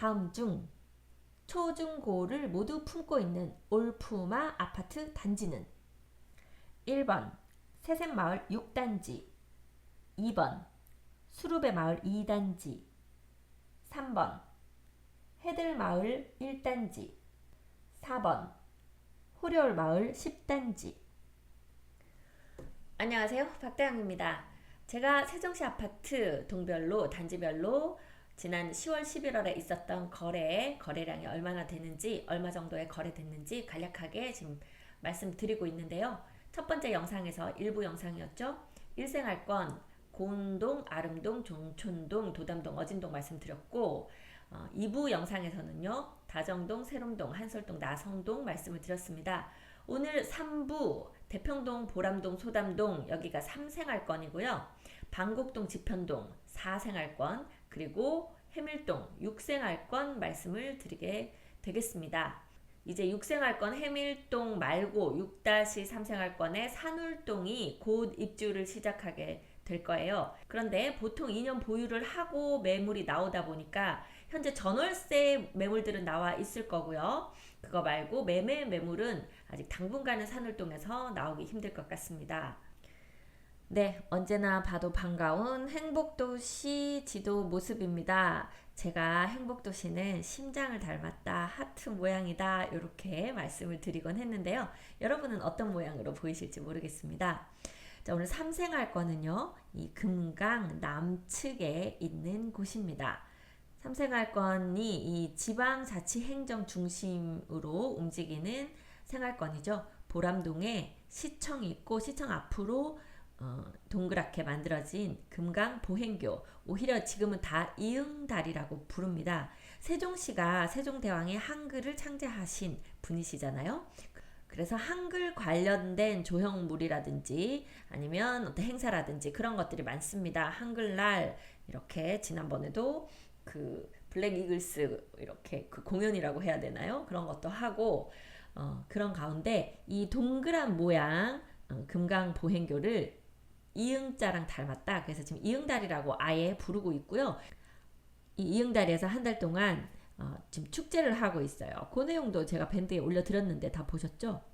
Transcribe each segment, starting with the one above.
다음 중 초, 중, 고를 모두 품고 있는 올푸마 아파트 단지는 1번 새샘마을 6단지, 2번 수루베마을 2단지, 3번 해들마을 1단지, 4번 호려울마을 10단지. 안녕하세요, 박다영입니다. 제가 세종시 아파트 동별로 단지별로 지난 10월 11월에 있었던 거래량이 얼마나 되는지, 얼마 정도에 거래됐는지 간략하게 지금 말씀드리고 있는데요. 첫 번째 영상에서 일부 영상이었죠. 일생활권 고운동, 아름동, 종촌동, 도담동, 어진동 말씀드렸고 2부 영상에서는요. 다정동, 세롬동, 한솔동, 나성동 말씀을 드렸습니다. 오늘 3부 대평동, 보람동, 소담동 여기가 3생활권이고요. 방곡동, 지편동 4생활권, 그리고 해밀동 6생활권 말씀을 드리게 되겠습니다. 이제 6생활권 해밀동 말고 6-3생활권의 산울동이 곧 입주를 시작하게 될 거예요. 그런데 보통 2년 보유를 하고 매물이 나오다 보니까 현재 전월세 매물들은 나와 있을 거고요. 그거 말고 매매 매물은 아직 당분간은 산울동에서 나오기 힘들 것 같습니다. 네, 언제나 봐도 반가운 행복도시 지도 모습입니다. 제가 행복도시는 심장을 닮았다, 하트 모양이다 이렇게 말씀을 드리곤 했는데요. 여러분은 어떤 모양으로 보이실지 모르겠습니다. 자, 오늘 3생활권은요. 이 금강 남측에 있는 곳입니다. 3생활권이 이 지방자치행정 중심으로 움직이는 생활권이죠. 보람동에 시청이 있고 시청 앞으로 동그랗게 만들어진 금강 보행교, 오히려 지금은 다 이응달이라고 부릅니다. 세종시가 세종대왕이 한글을 창제하신 분이시잖아요. 그래서 한글 관련된 조형물이라든지 아니면 어떤 행사라든지 그런 것들이 많습니다. 한글날 이렇게 지난번에도 그 블랙 이글스 이렇게 그 공연이라고 해야 되나요? 그런 것도 하고 그런 가운데 이 동그란 모양 금강 보행교를 이응자랑 닮았다. 그래서 지금 이응달이라고 아예 부르고 있고요. 이 이응달에서 한 달 동안 지금 축제를 하고 있어요. 그 내용도 제가 밴드에 올려드렸는데 다 보셨죠?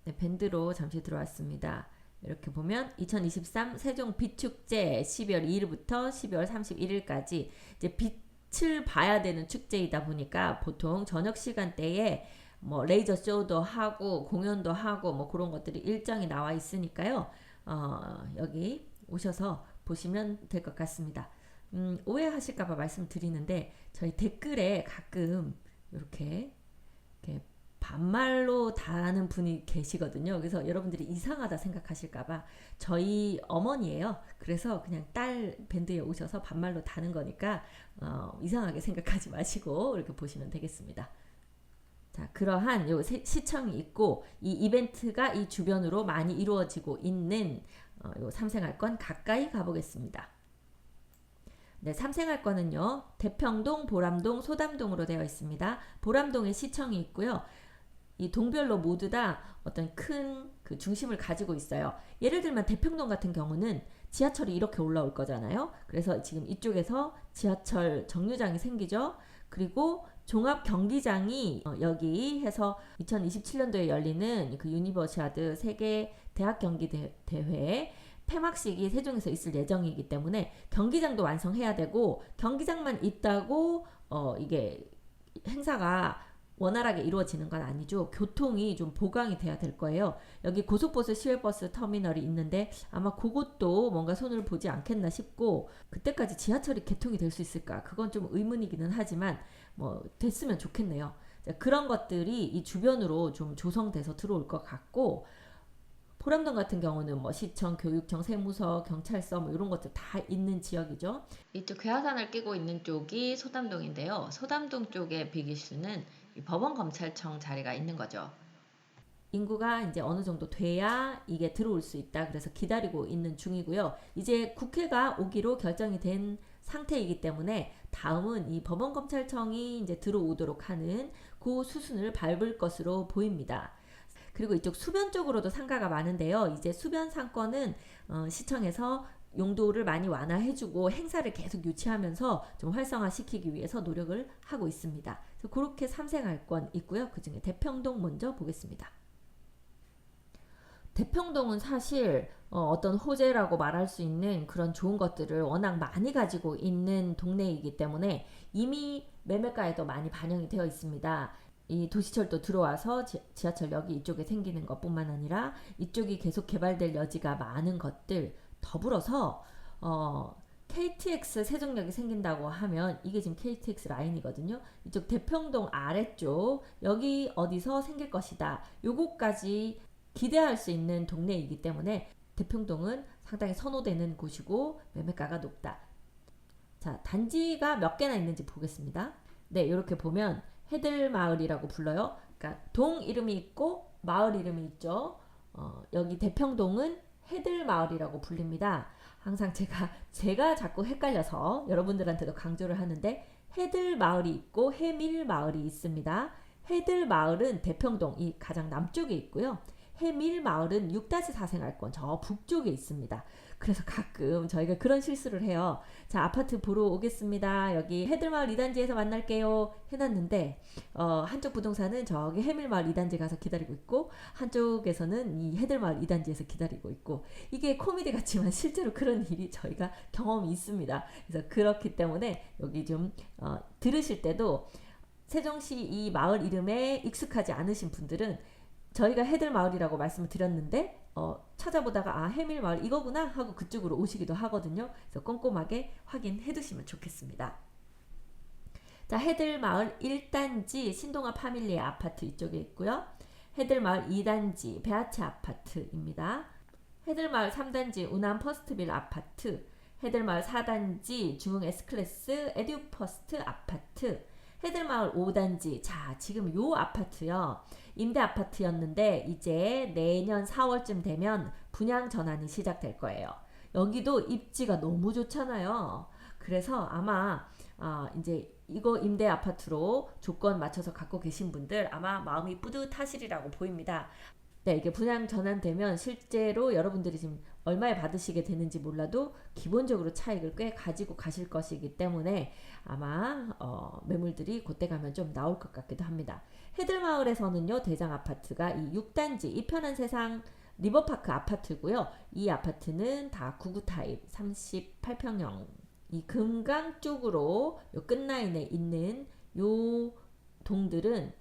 네, 밴드로 잠시 들어왔습니다. 이렇게 보면 2023 세종 빛축제 12월 2일부터 12월 31일까지 이제 빛을 봐야 되는 축제이다 보니까 보통 저녁 시간대에 뭐 레이저 쇼도 하고 공연도 하고 뭐 그런 것들이 일정이 나와 있으니까요. 여기 오셔서 보시면 될 것 같습니다. 오해하실까봐 말씀드리는데 저희 댓글에 가끔 이렇게 반말로 다는 분이 계시거든요. 그래서 여러분들이 이상하다 생각하실까봐 저희 어머니예요. 그래서 그냥 딸 밴드에 오셔서 반말로 다는 거니까 이상하게 생각하지 마시고 이렇게 보시면 되겠습니다. 자, 그러한 요 시청이 있고 이 이벤트가 이 주변으로 많이 이루어지고 있는 요 3생활권 가까이 가보겠습니다. 네, 3생활권은요. 대평동, 보람동, 소담동으로 되어 있습니다. 보람동에 시청이 있고요. 이 동별로 모두 다 어떤 큰 그 중심을 가지고 있어요. 예를 들면 대평동 같은 경우는 지하철이 이렇게 올라올 거잖아요. 그래서 지금 이쪽에서 지하철 정류장이 생기죠. 그리고 종합 경기장이 여기 해서 2027년도에 열리는 그 유니버시아드 세계 대학 경기 대회 폐막식이 세종에서 있을 예정이기 때문에 경기장도 완성해야 되고 경기장만 있다고 이게 행사가 원활하게 이루어지는 건 아니죠. 교통이 좀 보강이 돼야 될 거예요. 여기 고속버스, 시외버스 터미널이 있는데 아마 그것도 뭔가 손을 보지 않겠나 싶고 그때까지 지하철이 개통이 될 수 있을까? 그건 좀 의문이기는 하지만 뭐 됐으면 좋겠네요. 자, 그런 것들이 이 주변으로 좀 조성돼서 들어올 것 같고 보람동 같은 경우는 뭐 시청, 교육청, 세무서, 경찰서 뭐 이런 것들 다 있는 지역이죠. 이쪽 괴하산을 끼고 있는 쪽이 소담동인데요. 소담동 쪽의 비기수는 법원검찰청 자리가 있는 거죠. 인구가 이제 어느 정도 돼야 이게 들어올 수 있다. 그래서 기다리고 있는 중이고요. 이제 국회가 오기로 결정이 된 상태이기 때문에 다음은 이 법원검찰청이 이제 들어오도록 하는 그 수순을 밟을 것으로 보입니다. 그리고 이쪽 수변 쪽으로도 상가가 많은데요. 이제 수변 상권은 시청에서 용도를 많이 완화해주고 행사를 계속 유치하면서 좀 활성화시키기 위해서 노력을 하고 있습니다. 그래서 그렇게 3생활권 있고요. 그 중에 대평동 먼저 보겠습니다. 대평동은 사실 어떤 호재라고 말할 수 있는 그런 좋은 것들을 워낙 많이 가지고 있는 동네이기 때문에 이미 매매가에도 많이 반영이 되어 있습니다. 이 도시철도 들어와서 지하철역이 이쪽에 생기는 것뿐만 아니라 이쪽이 계속 개발될 여지가 많은 것들 더불어서 KTX 세종역이 생긴다고 하면 이게 지금 KTX 라인이거든요. 이쪽 대평동 아래쪽 여기 어디서 생길 것이다. 요거까지 기대할 수 있는 동네이기 때문에 대평동은 상당히 선호되는 곳이고 매매가가 높다. 자, 단지가 몇 개나 있는지 보겠습니다. 네, 이렇게 보면 해들마을이라고 불러요. 그러니까 동 이름이 있고 마을 이름이 있죠. 여기 대평동은 해들마을이라고 불립니다. 항상 제가 자꾸 헷갈려서 여러분들한테도 강조를 하는데 해들마을이 있고 해밀마을이 있습니다. 해들마을은 대평동 이 가장 남쪽에 있고요. 해밀마을은 6-4생활권 저 북쪽에 있습니다. 그래서 가끔 저희가 그런 실수를 해요. 자, 아파트 보러 오겠습니다. 여기 해들마을 2단지에서 만날게요 해놨는데 한쪽 부동산은 저기 해밀마을 2단지 가서 기다리고 있고 한쪽에서는 이 해들마을 2단지에서 기다리고 있고 이게 코미디 같지만 실제로 그런 일이 저희가 경험이 있습니다. 그래서 그렇기 때문에 여기 좀 들으실 때도 세종시 이 마을 이름에 익숙하지 않으신 분들은 저희가 해들마을이라고 말씀을 드렸는데 찾아보다가 아 해밀마을 이거구나 하고 그쪽으로 오시기도 하거든요. 그래서 꼼꼼하게 확인해 두시면 좋겠습니다. 자, 해들마을 1단지 신동아 파밀리의 아파트 이쪽에 있고요. 해들마을 2단지 배아치 아파트입니다. 해들마을 3단지 운암 퍼스트빌 아파트, 해들마을 4단지 중흥 S클래스 에듀퍼스트 아파트, 해들마을 5단지 자 지금 요 아파트요 임대 아파트였는데 이제 내년 4월쯤 되면 분양 전환이 시작될 거예요. 여기도 입지가 너무 좋잖아요. 그래서 아마 이제 이거 임대 아파트로 조건 맞춰서 갖고 계신 분들 아마 마음이 뿌듯하시리라고 보입니다. 네, 이게 분양 전환되면 실제로 여러분들이 지금 얼마에 받으시게 되는지 몰라도 기본적으로 차익을 꽤 가지고 가실 것이기 때문에 아마 매물들이 그때 가면 좀 나올 것 같기도 합니다. 해들마을에서는요 대장 아파트가 이 6단지 이편한 세상 리버파크 아파트고요. 이 아파트는 다 99 타입 38평형 이 금강 쪽으로 요 끝라인에 있는 요 동들은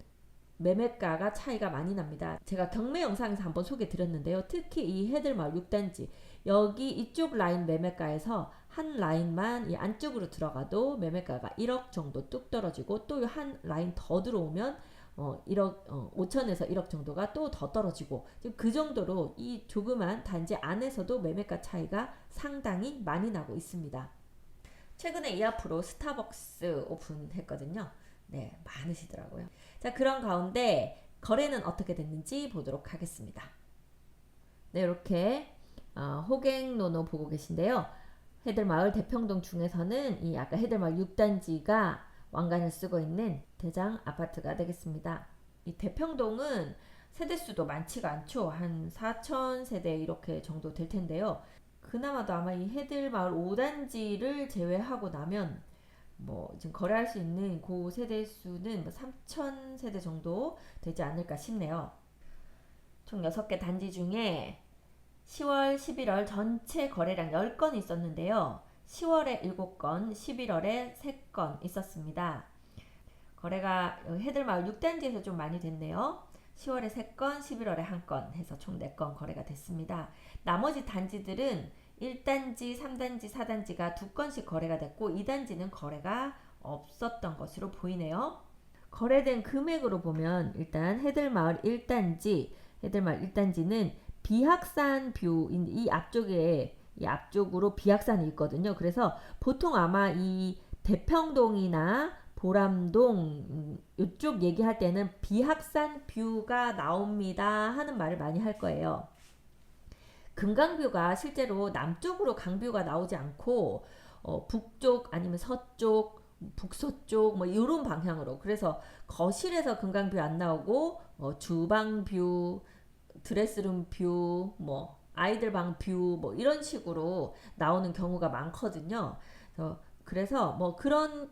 매매가가 차이가 많이 납니다. 제가 경매 영상에서 한번 소개 드렸는데요. 특히 이 해들마을 6단지 여기 이쪽 라인 매매가에서 한 라인만 이 안쪽으로 들어가도 매매가가 1억 정도 뚝 떨어지고 또 한 라인 더 들어오면 1억 5천에서 1억 정도가 또 더 떨어지고 지금 그 정도로 이 조그만 단지 안에서도 매매가 차이가 상당히 많이 나고 있습니다. 최근에 이 앞으로 스타벅스 오픈했거든요. 네, 많으시더라고요. 자, 그런 가운데 거래는 어떻게 됐는지 보도록 하겠습니다. 네, 이렇게 호갱노노 보고 계신데요. 해들마을 대평동 중에서는 이 아까 해들마을 6단지가 왕관을 쓰고 있는 대장 아파트가 되겠습니다. 이 대평동은 세대수도 많지가 않죠. 한 4천 세대 이렇게 정도 될 텐데요. 그나마도 아마 이 해들마을 5단지를 제외하고 나면 뭐 지금 거래할 수 있는 그 세대 수는 뭐 3천 세대 정도 되지 않을까 싶네요. 총 6개 단지 중에 10월, 11월 전체 거래량 10건 있었는데요. 10월에 7건, 11월에 3건 있었습니다. 거래가 해들마을 6단지에서 좀 많이 됐네요. 10월에 3건, 11월에 1건 해서 총 4건 거래가 됐습니다. 나머지 단지들은 1단지, 3단지, 4단지가 2건씩 거래가 됐고 2단지는 거래가 없었던 것으로 보이네요. 거래된 금액으로 보면 일단 해들마을 1단지는 비학산 뷰 이 앞쪽으로 비학산이 있거든요. 그래서 보통 아마 이 대평동이나 보람동 이쪽 얘기할 때는 비학산 뷰가 나옵니다 하는 말을 많이 할 거예요. 금강뷰가 실제로 남쪽으로 강뷰가 나오지 않고 북쪽 아니면 서쪽 북서쪽 뭐 이런 방향으로 그래서 거실에서 금강뷰 안 나오고 주방뷰 드레스룸 뷰 뭐 아이들 방 뷰 뭐 이런 식으로 나오는 경우가 많거든요. 그래서 뭐 그런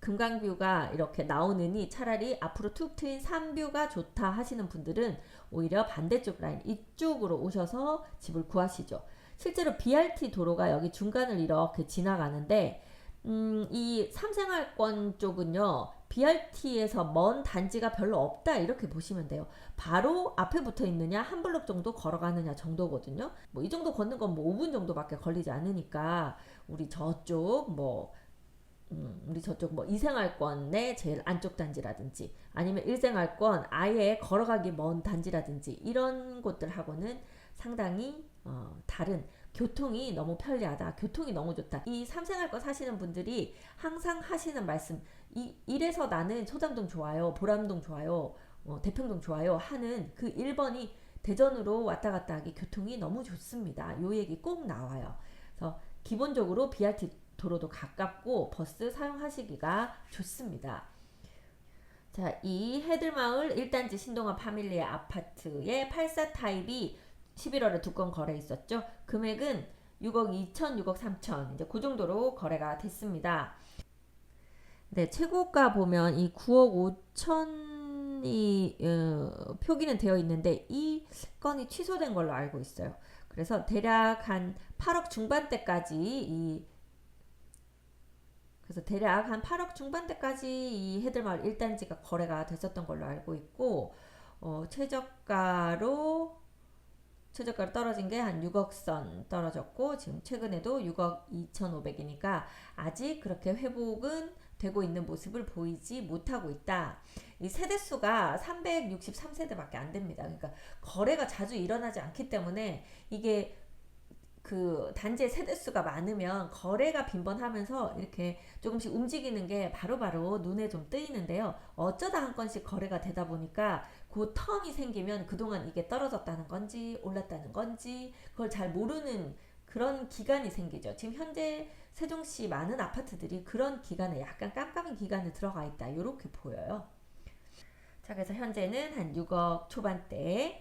금강뷰가 이렇게 나오느니 차라리 앞으로 툭 트인 3뷰가 좋다 하시는 분들은 오히려 반대쪽 라인 이쪽으로 오셔서 집을 구하시죠. 실제로 BRT 도로가 여기 중간을 이렇게 지나가는데 이 삼생활권 쪽은요, BRT에서 먼 단지가 별로 없다 이렇게 보시면 돼요. 바로 앞에 붙어 있느냐 한 블록 정도 걸어가느냐 정도거든요. 뭐 이 정도 걷는 건 뭐 5분 정도밖에 걸리지 않으니까 우리 저쪽 뭐 이생활권의 제일 안쪽 단지라든지 아니면 일생활권 아예 걸어가기 먼 단지라든지 이런 곳들하고는 상당히 다른, 교통이 너무 편리하다, 교통이 너무 좋다. 이 삼생활권 사시는 분들이 항상 하시는 말씀, 이래서 나는 초담동 좋아요, 보람동 좋아요, 대평동 좋아요 하는 그 1번이 대전으로 왔다 갔다 하기 교통이 너무 좋습니다. 요 얘기 꼭 나와요. 그래서 기본적으로 BRT 도로도 가깝고 버스 사용하시기가 좋습니다. 자, 이 해들마을 1단지 신동아 파밀리의 아파트의 84 타입이 11월에 2건 거래 있었죠. 금액은 6억 2천, 6억 3천 이제 그 정도로 거래가 됐습니다. 네, 최고가 보면 이 9억 5천이 표기는 되어 있는데 이 건이 취소된 걸로 알고 있어요. 그래서 대략 한 8억 중반대까지 그래서 대략 한 8억 중반대까지 이 해들마을 1단지가 거래가 됐었던 걸로 알고 있고 최저가로 떨어진 게 한 6억 선 떨어졌고 지금 최근에도 6억 2,500이니까 아직 그렇게 회복은 되고 있는 모습을 보이지 못하고 있다. 이 세대수가 363세대밖에 안 됩니다. 그러니까 거래가 자주 일어나지 않기 때문에 이게 그 단지의 세대수가 많으면 거래가 빈번하면서 이렇게 조금씩 움직이는 게 바로바로 눈에 좀 뜨이는데요. 어쩌다 한 건씩 거래가 되다 보니까 그 텀이 생기면 그동안 이게 떨어졌다는 건지 올랐다는 건지 그걸 잘 모르는 그런 기간이 생기죠. 지금 현재 세종시 많은 아파트들이 그런 기간에 약간 깜깜한 기간에 들어가 있다 이렇게 보여요. 자, 그래서 현재는 한 6억 초반대에서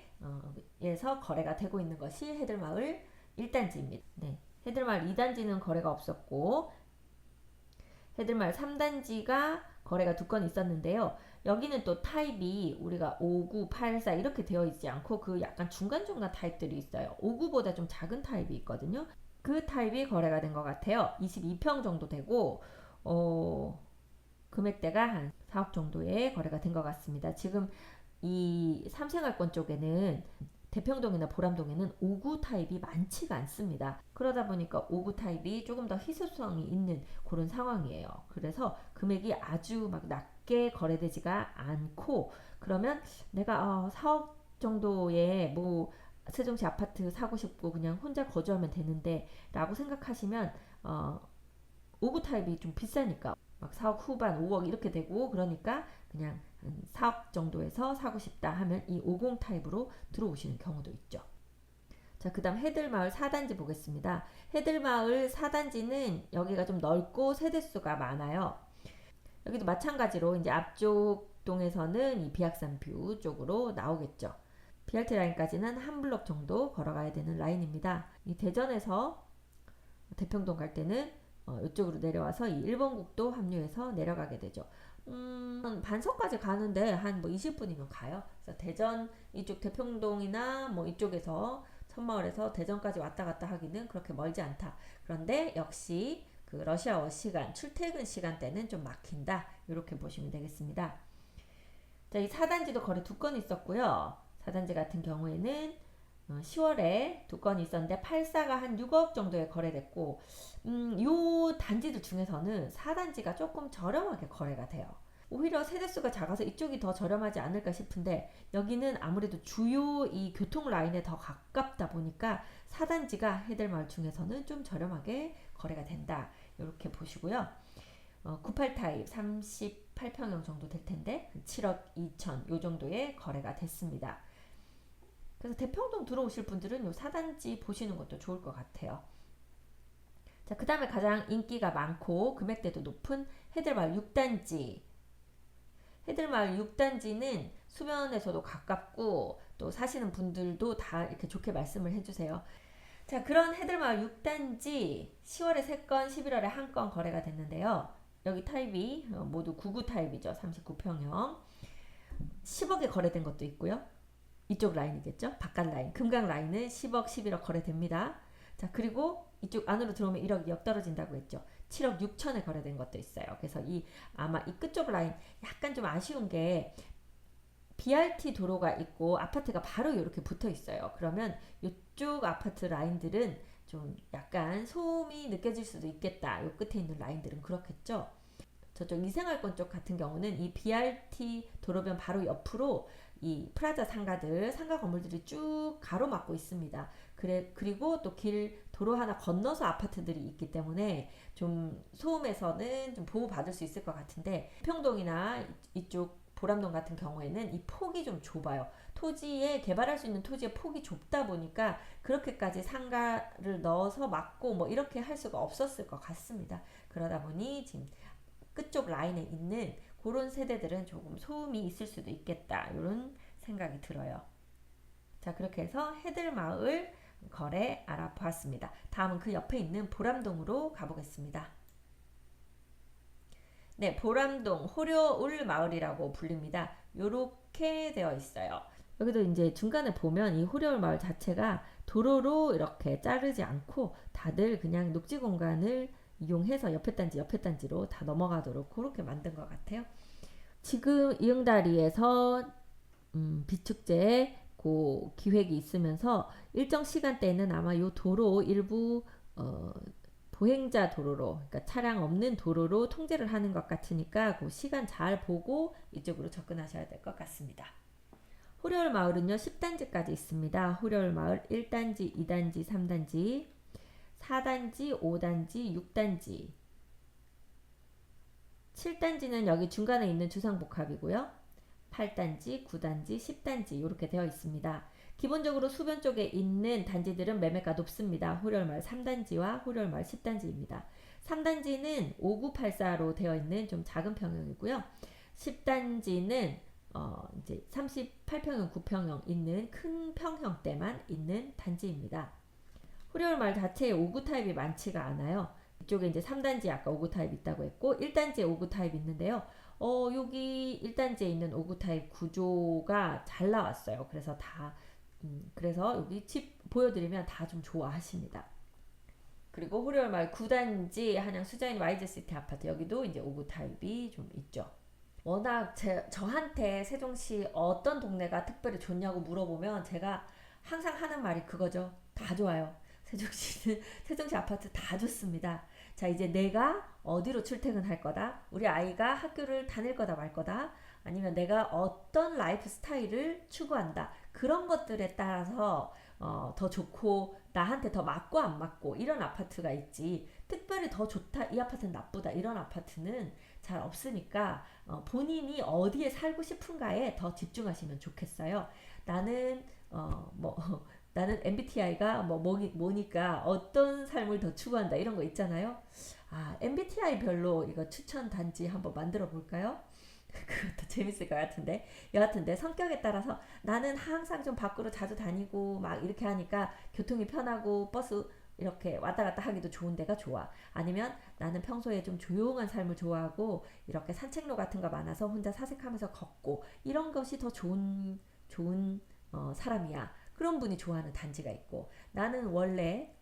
거래가 되고 있는 것이 해들마을 1단지입니다. 네. 해들마을 2단지는 거래가 없었고 해들마을 3단지가 거래가 2건 있었는데요. 여기는 또 타입이 우리가 5, 9, 8, 4 이렇게 되어 있지 않고 그 약간 중간중간 타입들이 있어요. 5, 9보다 좀 작은 타입이 있거든요. 그 타입이 거래가 된 것 같아요. 22평 정도 되고 금액대가 한 4억 정도의 거래가 된 것 같습니다. 지금 이 삼생활권 쪽에는 대평동이나 보람동에는 5구 타입이 많지가 않습니다. 그러다 보니까 5구 타입이 조금 더 희소성이 있는 그런 상황이에요. 그래서 금액이 아주 막 낮게 거래되지가 않고 그러면 내가 4억 정도의 뭐 세종시 아파트 사고 싶고 그냥 혼자 거주하면 되는데 라고 생각하시면 5구 타입이 좀 비싸니까 막 4억 후반 5억 이렇게 되고 그러니까 그냥 4억 정도에서 사고 싶다 하면 이 50 타입으로 들어오시는 경우도 있죠. 자, 그 다음 해들마을 4단지 보겠습니다. 해들마을 4단지는 여기가 좀 넓고 세대수가 많아요. 여기도 마찬가지로 이제 앞쪽 동에서는 이 비악산 뷰 쪽으로 나오겠죠. BRT 라인까지는 한 블록 정도 걸어가야 되는 라인입니다. 이 대전에서 대평동 갈 때는 이쪽으로 내려와서 이 1번 국도 합류해서 내려가게 되죠. 반석까지 가는데 한 뭐 20분이면 가요. 그래서 대전 이쪽 대평동이나 뭐 이쪽에서 천마을에서 대전까지 왔다 갔다 하기는 그렇게 멀지 않다. 그런데 역시 그 러시아워 시간, 출퇴근 시간대는 좀 막힌다. 이렇게 보시면 되겠습니다. 자, 이 4단지도 거래 2건 있었고요. 4단지 같은 경우에는 10월에 2건이 있었는데 84가 한 6억 정도에 거래됐고 요 단지들 중에서는 4단지가 조금 저렴하게 거래가 돼요. 오히려 세대수가 작아서 이쪽이 더 저렴하지 않을까 싶은데 여기는 아무래도 주요 이 교통 라인에 더 가깝다 보니까 4단지가 해들마을 중에서는 좀 저렴하게 거래가 된다. 이렇게 보시고요. 98 타입 38평형 정도 될 텐데 7억 2천 요 정도의 거래가 됐습니다. 그래서 대평동 들어오실 분들은 요 4단지 보시는 것도 좋을 것 같아요. 자, 그 다음에 가장 인기가 많고 금액대도 높은 해들마을 6단지. 해들마을 6단지는 수면에서도 가깝고 또 사시는 분들도 다 이렇게 좋게 말씀을 해주세요. 자, 그런 해들마을 6단지 10월에 3건, 11월에 1건 거래가 됐는데요. 여기 타입이 모두 99 타입이죠. 39평형. 10억에 거래된 것도 있고요. 이쪽 라인이겠죠. 바깥 라인. 금강 라인은 10억, 11억 거래됩니다. 자, 그리고 이쪽 안으로 들어오면 1억이 역 떨어진다고 했죠. 7억 6천에 거래된 것도 있어요. 그래서 아마 이 끝쪽 라인 약간 좀 아쉬운 게 BRT 도로가 있고 아파트가 바로 이렇게 붙어 있어요. 그러면 이쪽 아파트 라인들은 좀 약간 소음이 느껴질 수도 있겠다. 이 끝에 있는 라인들은 그렇겠죠. 저쪽 이생활권 쪽 같은 경우는 이 BRT 도로변 바로 옆으로 이 프라자 상가들, 상가 건물들이 쭉 가로막고 있습니다. 그리고 또 도로 하나 건너서 아파트들이 있기 때문에 좀 소음에서는 좀 보호받을 수 있을 것 같은데, 평동이나 이쪽 보람동 같은 경우에는 이 폭이 좀 좁아요. 토지에 개발할 수 있는 토지의 폭이 좁다 보니까 그렇게까지 상가를 넣어서 막고 뭐 이렇게 할 수가 없었을 것 같습니다. 그러다 보니 지금 끝쪽 라인에 있는 그런 세대들은 조금 소음이 있을 수도 있겠다, 이런 생각이 들어요. 자, 그렇게 해서 해들마을 거래 알아보았습니다. 다음은 그 옆에 있는 보람동으로 가보겠습니다. 네, 보람동 호려울 마을이라고 불립니다. 요렇게 되어 있어요. 여기도 이제 중간에 보면 이 호려울 마을 자체가 도로로 이렇게 자르지 않고 다들 그냥 녹지 공간을 이용해서 옆에 단지로 다 넘어가도록 그렇게 만든 것 같아요. 지금 이응다리에서 비축제 그 기획이 있으면서 일정 시간대에는 아마 요 도로 일부 보행자 도로로, 그러니까 차량 없는 도로로 통제를 하는 것 같으니까 그 시간 잘 보고 이쪽으로 접근하셔야 될 것 같습니다. 호려울 마을은요 10단지까지 있습니다. 호려울 마을 1단지, 2단지, 3단지, 4단지, 5단지, 6단지, 7단지는 여기 중간에 있는 주상복합이고요. 8단지, 9단지, 10단지 이렇게 되어 있습니다. 기본적으로 수변 쪽에 있는 단지들은 매매가 높습니다. 호려울마을 3단지와 호려울마을 10단지입니다. 3단지는 5984로 되어 있는 좀 작은 평형이고요. 10단지는 이제 38평형, 9평형 있는 큰 평형대만 있는 단지입니다. 호려울마을 자체에 5구 타입이 많지가 않아요. 이쪽에 이제 3단지 아까 5구 타입 있다고 했고 1단지에 5구 타입 있는데요. 여기 1단지에 있는 5구 타입 구조가 잘 나왔어요. 그래서 여기 집 보여드리면 다 좀 좋아하십니다. 그리고 호려울마을 9단지 한양 수자인 YG시티 아파트, 여기도 이제 5구 타입이 좀 있죠. 워낙 저한테 세종시 어떤 동네가 특별히 좋냐고 물어보면 제가 항상 하는 말이 그거죠. 다 좋아요. 세종시 아파트 다 좋습니다. 자, 이제 내가 어디로 출퇴근할 거다, 우리 아이가 학교를 다닐 거다 말 거다, 아니면 내가 어떤 라이프 스타일을 추구한다, 그런 것들에 따라서 더 좋고 나한테 더 맞고 안 맞고 이런 아파트가 있지, 특별히 더 좋다, 이 아파트는 나쁘다, 이런 아파트는 잘 없으니까 본인이 어디에 살고 싶은가에 더 집중하시면 좋겠어요. 나는 나는 MBTI가 뭐니까 어떤 삶을 더 추구한다, 이런 거 있잖아요. MBTI 별로 이거 추천 단지 한번 만들어 볼까요? 그것도 재밌을 것 같은데. 여하튼데 성격에 따라서 나는 항상 좀 밖으로 자주 다니고 막 이렇게 하니까 교통이 편하고 버스 이렇게 왔다 갔다 하기도 좋은 데가 좋아. 아니면 나는 평소에 좀 조용한 삶을 좋아하고 이렇게 산책로 같은 거 많아서 혼자 사색하면서 걷고 이런 것이 더 좋은 사람이야. 그런 분이 좋아하는 단지가 있고, 나는 원래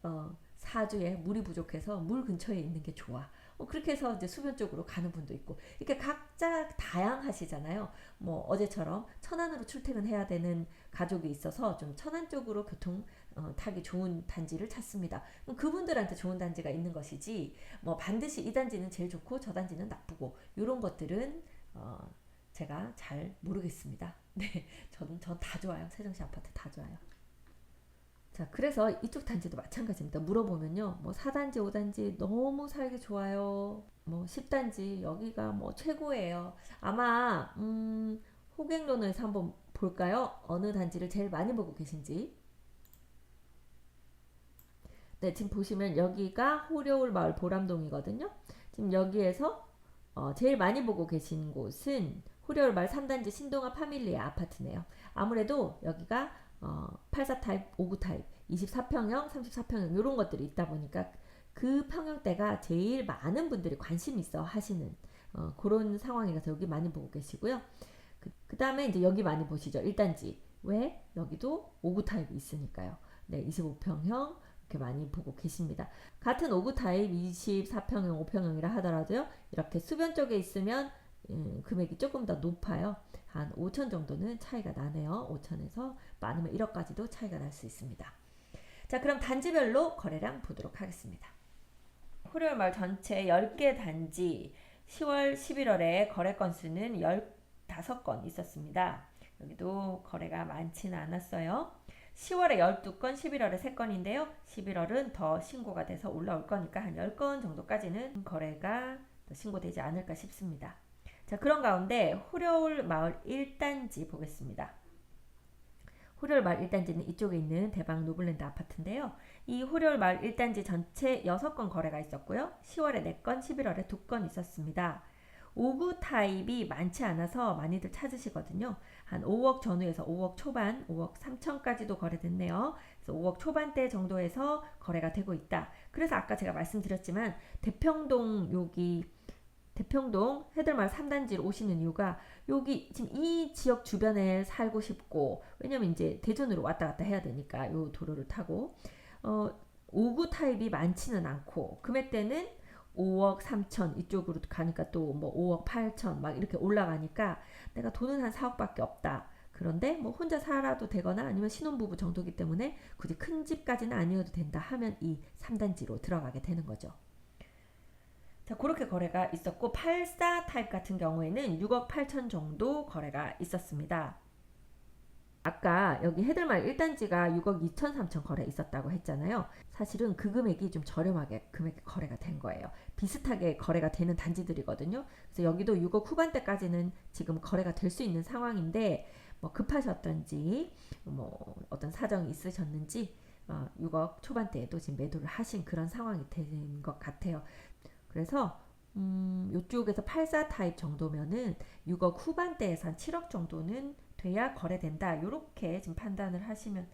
사주에 물이 부족해서 물 근처에 있는 게 좋아. 그렇게 해서 이제 수변 쪽으로 가는 분도 있고, 이렇게 각자 다양하시잖아요. 뭐 어제처럼 천안으로 출퇴근해야 되는 가족이 있어서 좀 천안 쪽으로 교통 타기 좋은 단지를 찾습니다. 그분들한테 좋은 단지가 있는 것이지, 뭐 반드시 이 단지는 제일 좋고 저 단지는 나쁘고 이런 것들은 제가 잘 모르겠습니다. 네, 전 다 좋아요. 세종시 아파트 다 좋아요. 자, 그래서 이쪽 단지도 마찬가지입니다. 물어보면요, 뭐 4단지, 5단지 너무 살기 좋아요. 뭐 10단지 여기가 뭐 최고예요. 아마 호갱론에서 한번 볼까요? 어느 단지를 제일 많이 보고 계신지. 네, 지금 보시면 여기가 호려울 마을 보람동이거든요. 지금 여기에서 제일 많이 보고 계신 곳은 호리월 마을 3단지 신동아 파밀리아 아파트네요. 아무래도 여기가 84 타입, 59 타입, 24평형, 34평형 이런 것들이 있다 보니까 그 평형대가 제일 많은 분들이 관심 있어 하시는 그런 상황이라서 여기 많이 보고 계시고요. 그 다음에 이제 여기 많이 보시죠. 1단지. 왜? 여기도 59 타입이 있으니까요. 네, 25평형 이렇게 많이 보고 계십니다. 같은 59 타입 24평형, 5평형이라 하더라도요. 이렇게 수변 쪽에 있으면 금액이 조금 더 높아요. 한 5천 정도는 차이가 나네요. 5천에서 많으면 1억까지도 차이가 날 수 있습니다. 자, 그럼 단지별로 거래량 보도록 하겠습니다. 호리월 마을 전체 10개 단지 10월, 11월에 거래 건수는 15건 있었습니다. 여기도 거래가 많지는 않았어요. 10월에 12건, 11월에 3건인데요. 11월은 더 신고가 돼서 올라올 거니까 한 10건 정도까지는 거래가 더 신고되지 않을까 싶습니다. 자, 그런 가운데 호려울 마을 1단지 보겠습니다. 호려울 마을 1단지는 이쪽에 있는 대방 노블랜드 아파트인데요. 이 호려울 마을 1단지 전체 6건 거래가 있었고요. 10월에 4건, 11월에 2건 있었습니다. 5구 타입이 많지 않아서 많이들 찾으시거든요. 한 5억 전후에서 5억 초반, 5억 3천까지도 거래됐네요. 그래서 5억 초반대 정도에서 거래가 되고 있다. 그래서 아까 제가 말씀드렸지만 대평동 여기 대평동 해들마을 3단지로 오시는 이유가 여기 지금 이 지역 주변에 살고 싶고 왜냐면 이제 대전으로 왔다 갔다 해야 되니까 요 도로를 타고 5구 타입이 많지는 않고 금액대는 5억 3천 이쪽으로 가니까 또 뭐 5억 8천 막 이렇게 올라가니까 내가 돈은 한 4억밖에 없다. 그런데 뭐 혼자 살아도 되거나 아니면 신혼부부 정도기 때문에 굳이 큰 집까지는 아니어도 된다 하면 이 3단지로 들어가게 되는 거죠. 자, 그렇게 거래가 있었고 84 타입 같은 경우에는 6억 8천 정도 거래가 있었습니다. 아까 여기 해들마을 1단지가 6억 2천 3천 거래 있었다고 했잖아요. 사실은 그 금액이 좀 저렴하게 금액 거래가 된 거예요. 비슷하게 거래가 되는 단지들이거든요. 그래서 여기도 6억 후반대까지는 지금 거래가 될 수 있는 상황인데 뭐 급하셨던지 뭐 어떤 사정이 있으셨는지 6억 초반대에도 지금 매도를 하신 그런 상황이 된 것 같아요. 그래서 이쪽에서 84 타입 정도면은 6억 후반대에서 한 7억 정도는 돼야 거래된다. 이렇게 지금 판단을 하시면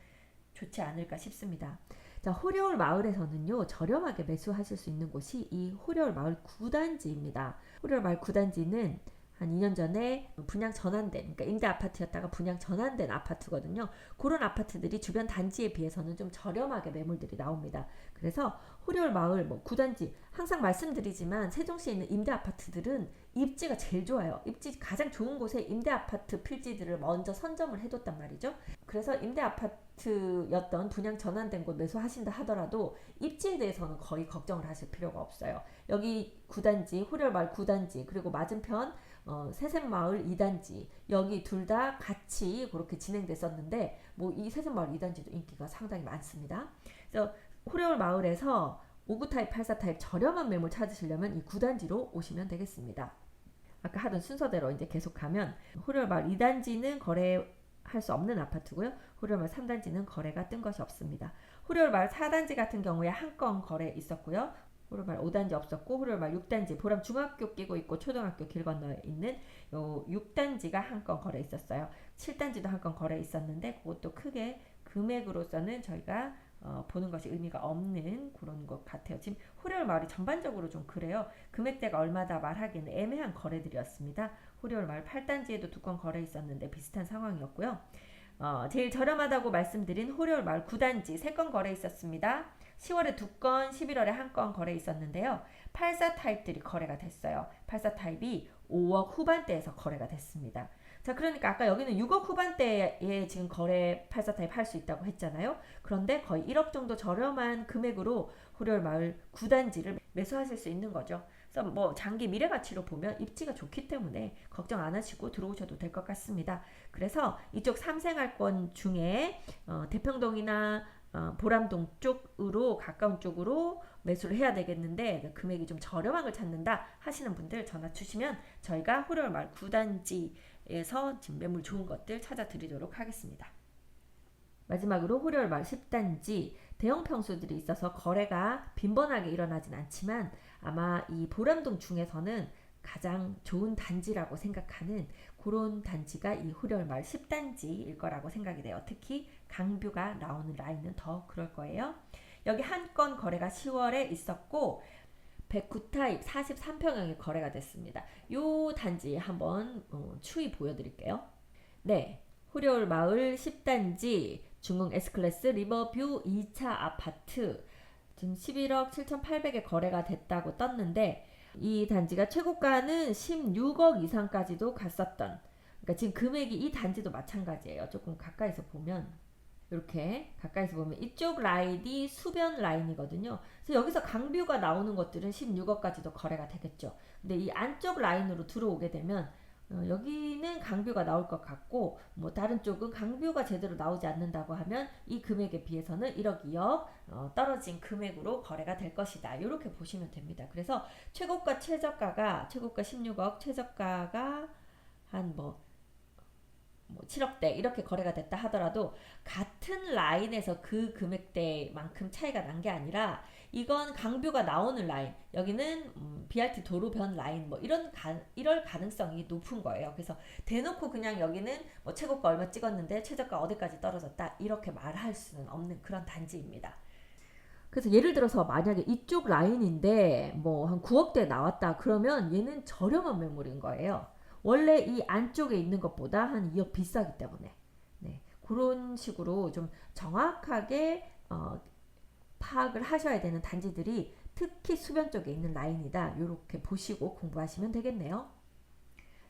좋지 않을까 싶습니다. 자, 호려울 마을에서는요 저렴하게 매수하실 수 있는 곳이 이 호려울 마을 9단지입니다. 호려울 마을 9단지는 한 2년 전에 분양 전환된, 그러니까 임대 아파트였다가 분양 전환된 아파트거든요. 그런 아파트들이 주변 단지에 비해서는 좀 저렴하게 매물들이 나옵니다. 그래서 호려울 마을 뭐 9단지 항상 말씀드리지만 세종시에 있는 임대 아파트들은 입지가 제일 좋아요. 입지 가장 좋은 곳에 임대 아파트 필지들을 먼저 선점을 해뒀단 말이죠. 그래서 임대 아파트였던 분양 전환된 곳 매수하신다 하더라도 입지에 대해서는 거의 걱정을 하실 필요가 없어요. 여기 9단지, 호려울 마을 9단지 그리고 맞은편 새샘마을 2단지 여기 둘 다 같이 그렇게 진행됐었는데 뭐 이 새샘마을 2단지도 인기가 상당히 많습니다. 그래서 호려울 마을에서 5구 타입, 84 타입 저렴한 매물 찾으시려면 이 9단지로 오시면 되겠습니다. 아까 하던 순서대로 이제 계속하면 호려울 마을 2단지는 거래할 수 없는 아파트고요. 호려울 마을 3단지는 거래가 뜬 것이 없습니다. 호려울 마을 4단지 같은 경우에 한 건 거래 있었고요. 호려울 마을 5단지 없었고 호려울 마을 6단지 보람 중학교 끼고 있고 초등학교 길 건너에 있는 요 6단지가 한 건 거래 있었어요. 7단지도 한 건 거래 있었는데 그것도 크게 금액으로서는 저희가 보는 것이 의미가 없는 그런 것 같아요. 지금 호려울 마을이 전반적으로 좀 그래요. 금액대가 얼마다 말하기는 애매한 거래들이었습니다. 호려울 마을 8단지에도 2건 거래 있었는데 비슷한 상황이었고요. 제일 저렴하다고 말씀드린 호려울 마을 9단지 3건 거래 있었습니다. 10월에 2건, 11월에 1건 거래 있었는데요. 84 타입들이 거래가 됐어요. 84 타입이 5억 후반대에서 거래가 됐습니다. 자, 그러니까 아까 여기는 6억 후반대에 지금 거래 84 타입 할 수 있다고 했잖아요. 그런데 거의 1억 정도 저렴한 금액으로 호려울 마을 9단지를 매수하실 수 있는 거죠. 그래서 뭐 장기 미래 가치로 보면 입지가 좋기 때문에 걱정 안 하시고 들어오셔도 될 것 같습니다. 그래서 이쪽 삼생활권 중에 대평동이나 보람동 쪽으로 가까운 쪽으로 매수를 해야 되겠는데 금액이 좀 저렴한 걸 찾는다 하시는 분들 전화 주시면 저희가 호려울 마을 9단지에서 지금 매물 좋은 것들 찾아드리도록 하겠습니다. 마지막으로 호려울 마을 10단지 대형 평수들이 있어서 거래가 빈번하게 일어나진 않지만 아마 이 보람동 중에서는 가장 좋은 단지라고 생각하는 그런 단지가 이 호려울마을 10단지일 거라고 생각이 돼요. 특히 강뷰가 나오는 라인은 더 그럴 거예요. 여기 한 건 거래가 10월에 있었고 109타입 43평형이 거래가 됐습니다. 요 단지 한번 추이 보여드릴게요. 네, 호려울마을 10단지 중흥 S클래스 리버뷰 2차 아파트 지금 11억 7,800에 거래가 됐다고 떴는데 이 단지가 최고가는 16억 이상까지도 갔었던, 그러니까 지금 금액이 이 단지도 마찬가지예요. 조금 가까이서 보면 이렇게 가까이서 보면 이쪽 라인이 수변 라인이거든요. 그래서 여기서 강뷰가 나오는 것들은 16억까지도 거래가 되겠죠. 근데 이 안쪽 라인으로 들어오게 되면 여기는 강뷰가 나올 것 같고 뭐 다른 쪽은 강뷰가 제대로 나오지 않는다고 하면 이 금액에 비해서는 1억 2억 떨어진 금액으로 거래가 될 것이다. 이렇게 보시면 됩니다. 그래서 최고가 최저가가 최고가 16억 최저가가 한 뭐 7억대 이렇게 거래가 됐다 하더라도 같은 라인에서 그 금액대만큼 차이가 난 게 아니라 이건 강뷰가 나오는 라인, 여기는 BRT 도로변 라인 뭐 이럴 가능성이 높은 거예요. 그래서 대놓고 그냥 여기는 뭐 최고가 얼마 찍었는데 최저가 어디까지 떨어졌다 이렇게 말할 수는 없는 그런 단지입니다. 그래서 예를 들어서 만약에 이쪽 라인인데 뭐 한 9억대 나왔다 그러면 얘는 저렴한 매물인 거예요. 원래 이 안쪽에 있는 것보다 한 2억 비싸기 때문에. 네, 그런 식으로 좀 정확하게 파악을 하셔야 되는 단지들이 특히 수변 쪽에 있는 라인이다. 이렇게 보시고 공부하시면 되겠네요.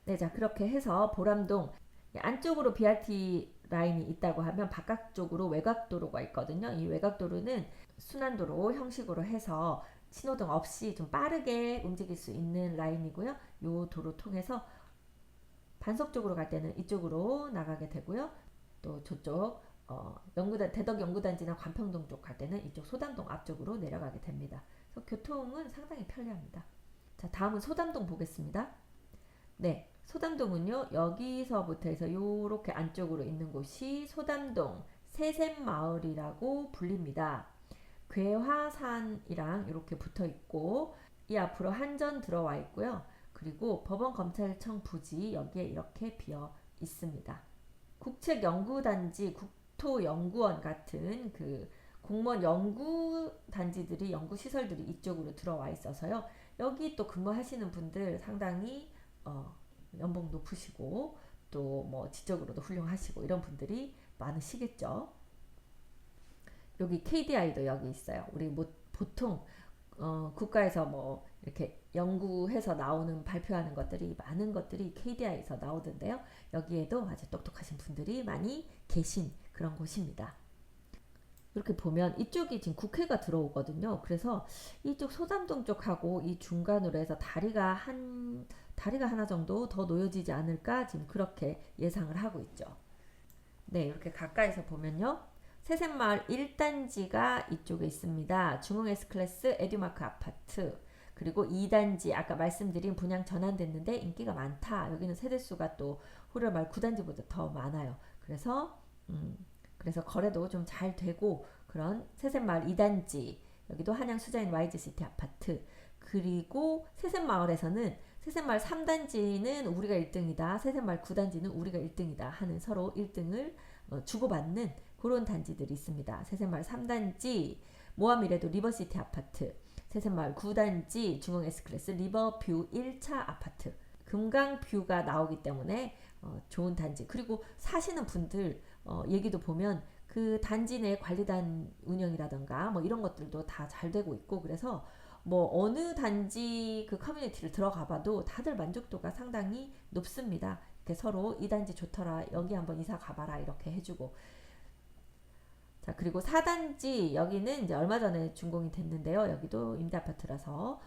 네, 자 그렇게 해서 보람동 안쪽으로 BRT 라인이 있다고 하면 바깥쪽으로 외곽도로가 있거든요. 이 외곽도로는 순환도로 형식으로 해서 신호등 없이 좀 빠르게 움직일 수 있는 라인이고요. 이 도로 통해서 반석 쪽으로 갈 때는 이쪽으로 나가게 되고요. 또 저쪽 대덕 연구단지나 관평동 쪽 갈 때는 이쪽 소담동 앞쪽으로 내려가게 됩니다. 그래서 교통은 상당히 편리합니다. 자, 다음은 소담동 보겠습니다. 네, 소담동은요. 여기서부터 해서 이렇게 안쪽으로 있는 곳이 소담동 새샘마을이라고 불립니다. 괴화산이랑 이렇게 붙어 있고 이 앞으로 한전 들어와 있고요. 그리고 법원검찰청 부지 여기에 이렇게 비어 있습니다. 국책연구단지, 국토연구원 같은 그 공무원 연구단지들이 연구시설들이 이쪽으로 들어와 있어서요. 여기 또 근무하시는 분들 상당히 연봉 높으시고 또 뭐 지적으로도 훌륭하시고 이런 분들이 많으시겠죠. 여기 KDI도 여기 있어요. 우리 뭐 보통 국가에서 뭐 이렇게 연구해서 나오는 발표하는 것들이 많은 것들이 KDI에서 나오던데요. 여기에도 아주 똑똑하신 분들이 많이 계신 그런 곳입니다. 이렇게 보면 이쪽이 지금 국회가 들어오거든요. 그래서 이쪽 소담동 쪽하고 이 중간으로 해서 다리가 하나 정도 더 놓여지지 않을까 지금 그렇게 예상을 하고 있죠. 네, 이렇게 가까이서 보면요. 새샘마을 1단지가 이쪽에 있습니다. 중흥 S클래스 에듀마크 아파트. 그리고 2단지 아까 말씀드린 분양 전환됐는데 인기가 많다. 여기는 세대수가 또 호려마을 9단지보다 더 많아요. 그래서 거래도 좀 잘 되고 그런 새샘마을 2단지, 여기도 한양 수자인 YGCT 아파트. 그리고 새샘마을에서는 새샘마을 3단지는 우리가 1등이다. 새샘마을 9단지는 우리가 1등이다 하는 서로 1등을 주고받는 그런 단지들이 있습니다. 새샘마을 3단지 모아미래도 리버시티 아파트, 새샘마을 9단지 중흥 S클래스 리버뷰 1차 아파트. 금강뷰가 나오기 때문에 좋은 단지. 그리고 사시는 분들 얘기도 보면 그 단지 내 관리단 운영이라던가 뭐 이런 것들도 다 잘 되고 있고 그래서 뭐 어느 단지 그 커뮤니티를 들어가 봐도 다들 만족도가 상당히 높습니다. 이렇게 서로 이 단지 좋더라, 여기 한번 이사 가봐라 이렇게 해주고. 자, 그리고 4단지 여기는 이제 얼마 전에 준공이 됐는데요. 여기도 임대아파트라서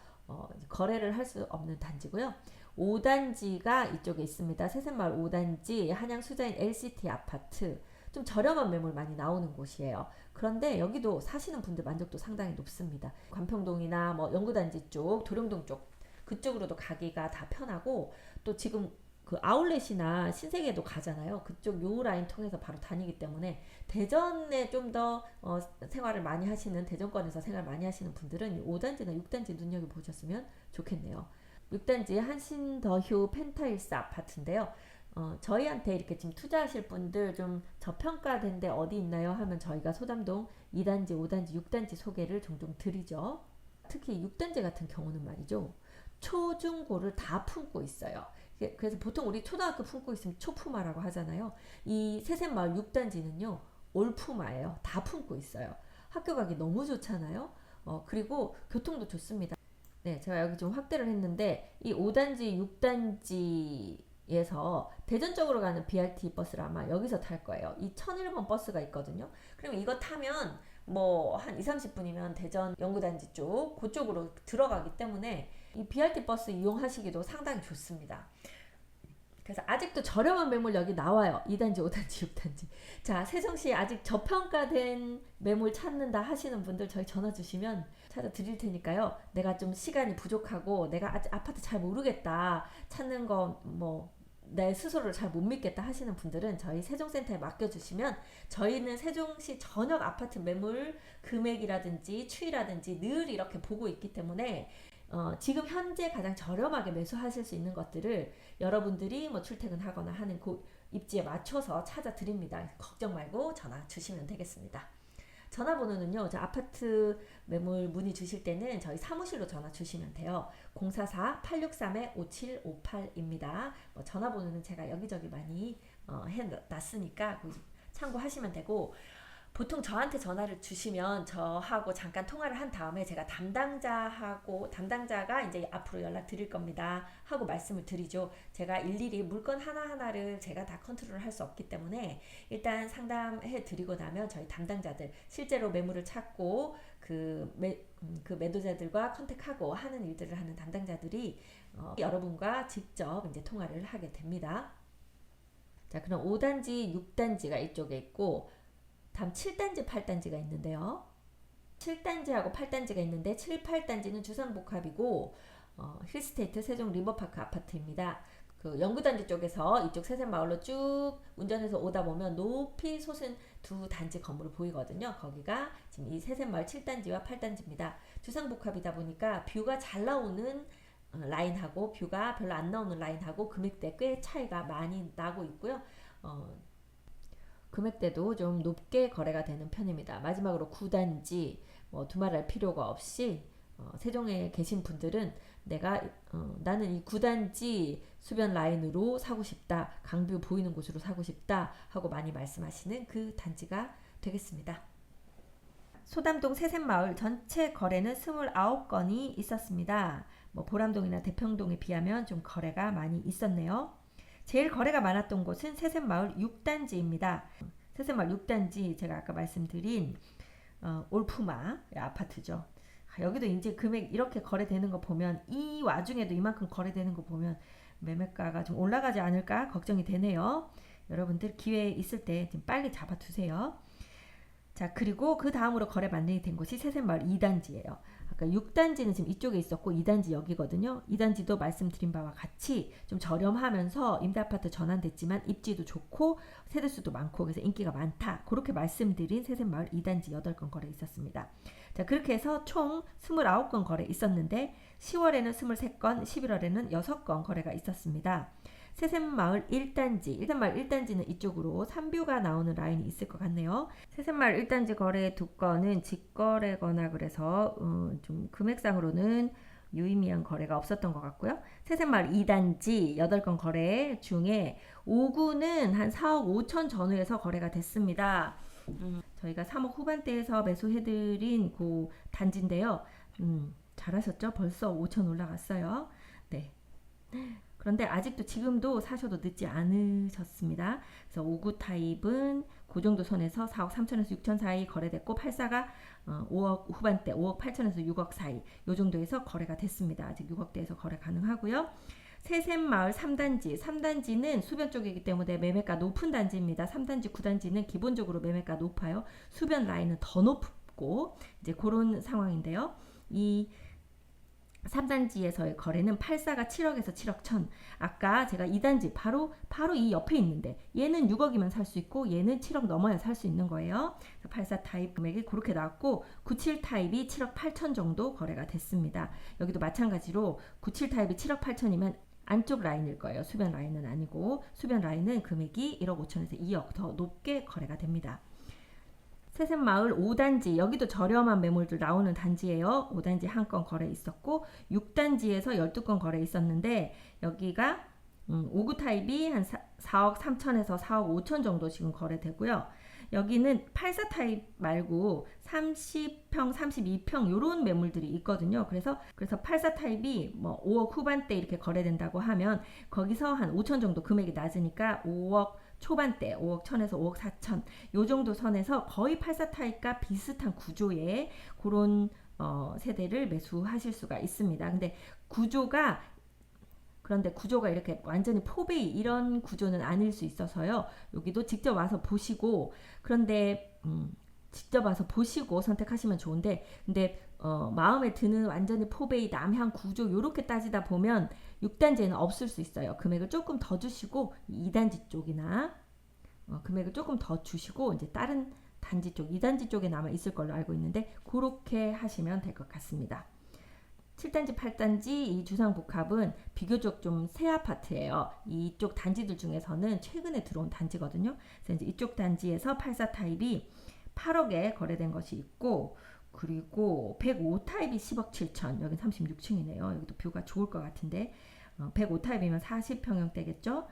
거래를 할 수 없는 단지고요. 5단지가 이쪽에 있습니다. 새샘마을 5단지 한양 수자인 LCT 아파트. 좀 저렴한 매물 많이 나오는 곳이에요. 그런데 여기도 사시는 분들 만족도 상당히 높습니다. 관평동이나 뭐 연구단지 쪽, 도룡동 쪽 그쪽으로도 가기가 다 편하고 또 지금 그 아울렛이나 신세계도 가잖아요. 그쪽 요 라인 통해서 바로 다니기 때문에 대전에 좀 더 생활을 많이 하시는, 대전권에서 생활 많이 하시는 분들은 5단지나 6단지 눈여겨보셨으면 좋겠네요. 6단지 한신더휴 펜타일스 아파트인데요. 저희한테 이렇게 지금 투자하실 분들 좀 저평가된 데 어디 있나요? 하면 저희가 소담동 2단지, 5단지, 6단지 소개를 종종 드리죠. 특히 6단지 같은 경우는 말이죠. 초, 중, 고를 다 품고 있어요. 그래서 보통 우리 초등학교 품고 있으면 초품화라고 하잖아요. 이 세셋마을 6단지는요. 올품화예요. 다 품고 있어요. 학교 가기 너무 좋잖아요. 그리고 교통도 좋습니다. 네, 제가 여기 좀 확대를 했는데 이 5단지, 6단지에서 대전 쪽으로 가는 BRT 버스를 아마 여기서 탈 거예요. 이 1001번 버스가 있거든요. 그럼 이거 타면 뭐 한 2, 30분이면 대전 연구단지 쪽 그쪽으로 들어가기 때문에 이 BRT 버스 이용하시기도 상당히 좋습니다. 그래서 아직도 저렴한 매물 여기 나와요. 2단지, 5단지, 6단지. 자, 세종시 아직 저평가된 매물 찾는다 하시는 분들 저희 전화 주시면 찾아 드릴 테니까요. 내가 좀 시간이 부족하고 내가 아파트 잘 모르겠다. 찾는 거 뭐 내 스스로를 잘 못 믿겠다 하시는 분들은 저희 세종센터에 맡겨주시면 저희는 세종시 전역 아파트 매물 금액이라든지 추이라든지 늘 이렇게 보고 있기 때문에 지금 현재 가장 저렴하게 매수하실 수 있는 것들을 여러분들이 뭐 출퇴근하거나 하는 그 입지에 맞춰서 찾아 드립니다. 걱정 말고 전화 주시면 되겠습니다. 전화번호는요. 저 아파트 매물 문의 주실 때는 저희 사무실로 전화 주시면 돼요. 044-863-5758입니다. 전화번호는 제가 여기저기 많이 해놨으니까 참고하시면 되고 보통 저한테 전화를 주시면 저하고 잠깐 통화를 한 다음에 제가 담당자가 이제 앞으로 연락 드릴 겁니다 하고 말씀을 드리죠. 제가 일일이 물건 하나하나를 제가 다 컨트롤을 할 수 없기 때문에 일단 상담해 드리고 나면 저희 담당자들 실제로 매물을 찾고 그 매도자들과 컨택하고 하는 일들을 하는 담당자들이 여러분과 직접 이제 통화를 하게 됩니다. 자, 그럼 5단지, 6단지가 이쪽에 있고 다음 7단지, 8단지가 있는데요. 7단지하고 8단지가 있는데 7, 8단지는 주상복합이고 힐스테이트 세종 리버파크 아파트입니다. 그 연구단지 쪽에서 이쪽 세셋마을로 쭉 운전해서 오다 보면 높이 솟은 두 단지 건물을 보이거든요. 거기가 지금 이 세셋마을 7단지와 8단지입니다. 주상복합이다 보니까 뷰가 잘 나오는 라인하고 뷰가 별로 안 나오는 라인하고 금액대 꽤 차이가 많이 나고 있고요. 금액대도 좀 높게 거래가 되는 편입니다. 마지막으로 9단지 두말할 필요가 없이 세종에 계신 분들은 나는 이 9단지 수변 라인으로 사고 싶다. 강뷰 보이는 곳으로 사고 싶다 하고 많이 말씀하시는 그 단지가 되겠습니다. 소담동 세셋마을 전체 거래는 29건이 있었습니다. 보람동이나 대평동에 비하면 좀 거래가 많이 있었네요. 제일 거래가 많았던 곳은 세셋마을 6단지입니다. 세셋마을 6단지 제가 아까 말씀드린 올푸마 아파트죠. 여기도 이제 금액 이렇게 거래되는 거 보면 이 와중에도 이만큼 거래되는 거 보면 매매가가 좀 올라가지 않을까 걱정이 되네요. 여러분들 기회 있을 때 좀 빨리 잡아두세요. 자, 그리고 그 다음으로 거래 만능이 된 곳이 세셋마을 2단지예요. 아까 6단지는 지금 이쪽에 있었고 2단지 여기거든요. 2단지도 말씀드린 바와 같이 좀 저렴하면서 임대아파트 전환됐지만 입지도 좋고 세대수도 많고 그래서 인기가 많다. 그렇게 말씀드린 세셋마을 2단지 8건 거래 있었습니다. 자, 그렇게 해서 총 29건 거래 있었는데 10월에는 23건, 11월에는 6건 거래가 있었습니다. 세셋마을 1단지, 세셋마을 1단지는 이쪽으로 3뷰가 나오는 라인이 있을 것 같네요. 세셋마을 1단지 거래 2건은 직거래거나 그래서 좀 금액상으로는 유의미한 거래가 없었던 것 같고요. 세셋마을 2단지 8건 거래 중에 5구는 한 4억 5천 전후에서 거래가 됐습니다. 저희가 3억 후반대에서 매수해드린 그 단지인데요. 잘하셨죠? 벌써 5천 올라갔어요. 네. 그런데 아직도 지금도 사셔도 늦지 않으셨습니다. 그래서 5구 타입은 그 정도 선에서 4억 3천에서 6천 사이 거래됐고 84가 5억 후반대 5억 8천에서 6억 사이 요 정도에서 거래가 됐습니다. 아직 6억대에서 거래 가능하고요. 세셋마을 3단지는 수변 쪽이기 때문에 매매가 높은 단지입니다. 3단지, 9단지는 기본적으로 매매가 높아요. 수변 라인은 더 높고 이제 그런 상황인데요. 이 3단지에서의 거래는 84가 7억에서 7억 1천. 아까 제가 2단지 바로 이 옆에 있는데 얘는 6억이면 살 수 있고 얘는 7억 넘어야 살 수 있는 거예요. 84 타입 금액이 그렇게 나왔고 97 타입이 7억 8천 정도 거래가 됐습니다. 여기도 마찬가지로 97 타입이 7억 8천이면 안쪽 라인일 거예요. 수변 라인은 아니고 수변 라인은 금액이 1억 5천에서 2억 더 높게 거래가 됩니다. 새샘마을 5단지 여기도 저렴한 매물들 나오는 단지예요. 5단지 한 건 거래 있었고 6단지에서 12건 거래 있었는데 여기가 5구 타입이 한 4억 3천에서 4억 5천 정도 지금 거래되고요. 여기는 84 타입 말고 30평, 32평 요런 매물들이 있거든요. 그래서 84 타입이 뭐 5억 후반대 이렇게 거래된다고 하면 거기서 한 5천 정도 금액이 낮으니까 5억 초반대 5억 1천에서 5억 4천 요 정도 선에서 거의 84 타입과 비슷한 구조의 그런 세대를 매수하실 수가 있습니다. 그런데 구조가 이렇게 완전히 포베이 이런 구조는 아닐 수 있어서요. 여기도 직접 와서 보시고 그런데 직접 와서 보시고 선택하시면 좋은데 근데 마음에 드는 완전히 포베이 남향 구조 이렇게 따지다 보면 6단지에는 없을 수 있어요. 금액을 조금 더 주시고 2단지 쪽이나 금액을 조금 더 주시고 이제 다른 단지 쪽 2단지 쪽에 남아 있을 걸로 알고 있는데 그렇게 하시면 될 것 같습니다. 7단지, 8단지 이 주상복합은 비교적 좀 새 아파트예요. 이쪽 단지들 중에서는 최근에 들어온 단지거든요. 그래서 이제 이쪽 단지에서 84 타입이 8억에 거래된 것이 있고 그리고 105 타입이 10억 7천. 여긴 36층이네요. 여기도 뷰가 좋을 것 같은데 105 타입이면 40평형대겠죠.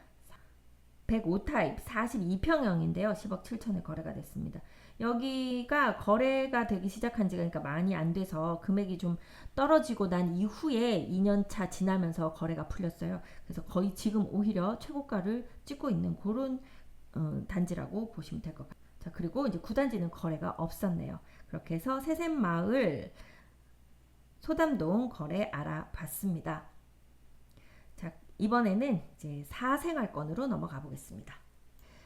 105 타입 42평형인데요. 10억 7천에 거래가 됐습니다. 여기가 거래가 되기 시작한 지가 그러니까 많이 안 돼서 금액이 좀 떨어지고 난 이후에 2년차 지나면서 거래가 풀렸어요. 그래서 거의 지금 오히려 최고가를 찍고 있는 그런 단지라고 보시면 될 것 같아요. 자, 그리고 이제 9단지는 거래가 없었네요. 그렇게 해서 새샘마을 소담동 거래 알아봤습니다. 자, 이번에는 이제 사생활권으로 넘어가 보겠습니다.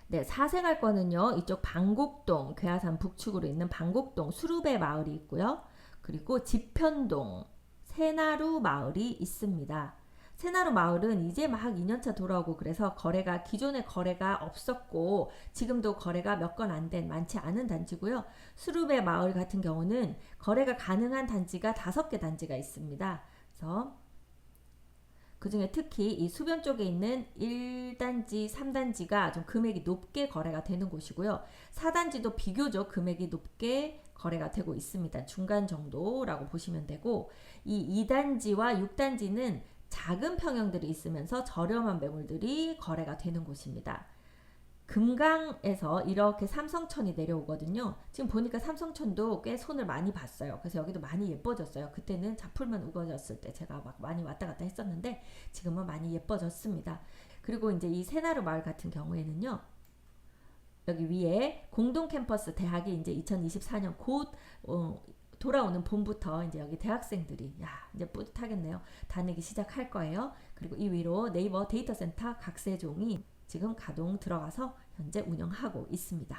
네, 사생활권은요. 이쪽 방곡동, 괴하산 북측으로 있는 방곡동 수루배 마을이 있고요. 그리고 지편동 새나루 마을이 있습니다. 새나루 마을은 이제 막 2년차 돌아오고 그래서 기존에 거래가 없었고 지금도 거래가 몇 건 안 된 많지 않은 단지고요. 수루배 마을 같은 경우는 거래가 가능한 단지가 5개 단지가 있습니다. 그래서 그 중에 특히 이 수변 쪽에 있는 1단지, 3단지가 좀 금액이 높게 거래가 되는 곳이고요. 4단지도 비교적 금액이 높게 거래가 되고 있습니다. 중간 정도라고 보시면 되고 이 2단지와 6단지는 작은 평형들이 있으면서 저렴한 매물들이 거래가 되는 곳입니다. 금강에서 이렇게 삼성천이 내려오거든요. 지금 보니까 삼성천도 꽤 손을 많이 봤어요. 그래서 여기도 많이 예뻐졌어요. 그때는 자풀만 우거졌을 때 제가 막 많이 왔다 갔다 했었는데 지금은 많이 예뻐졌습니다. 그리고 이제 이 새나루 마을 같은 경우에는요. 여기 위에 공동 캠퍼스 대학이 이제 2024년 곧 돌아오는 봄부터 이제 여기 대학생들이 이제 뿌듯하겠네요. 다니기 시작할 거예요. 그리고 이 위로 네이버 데이터 센터 각세종이 지금 가동 들어가서 현재 운영하고 있습니다.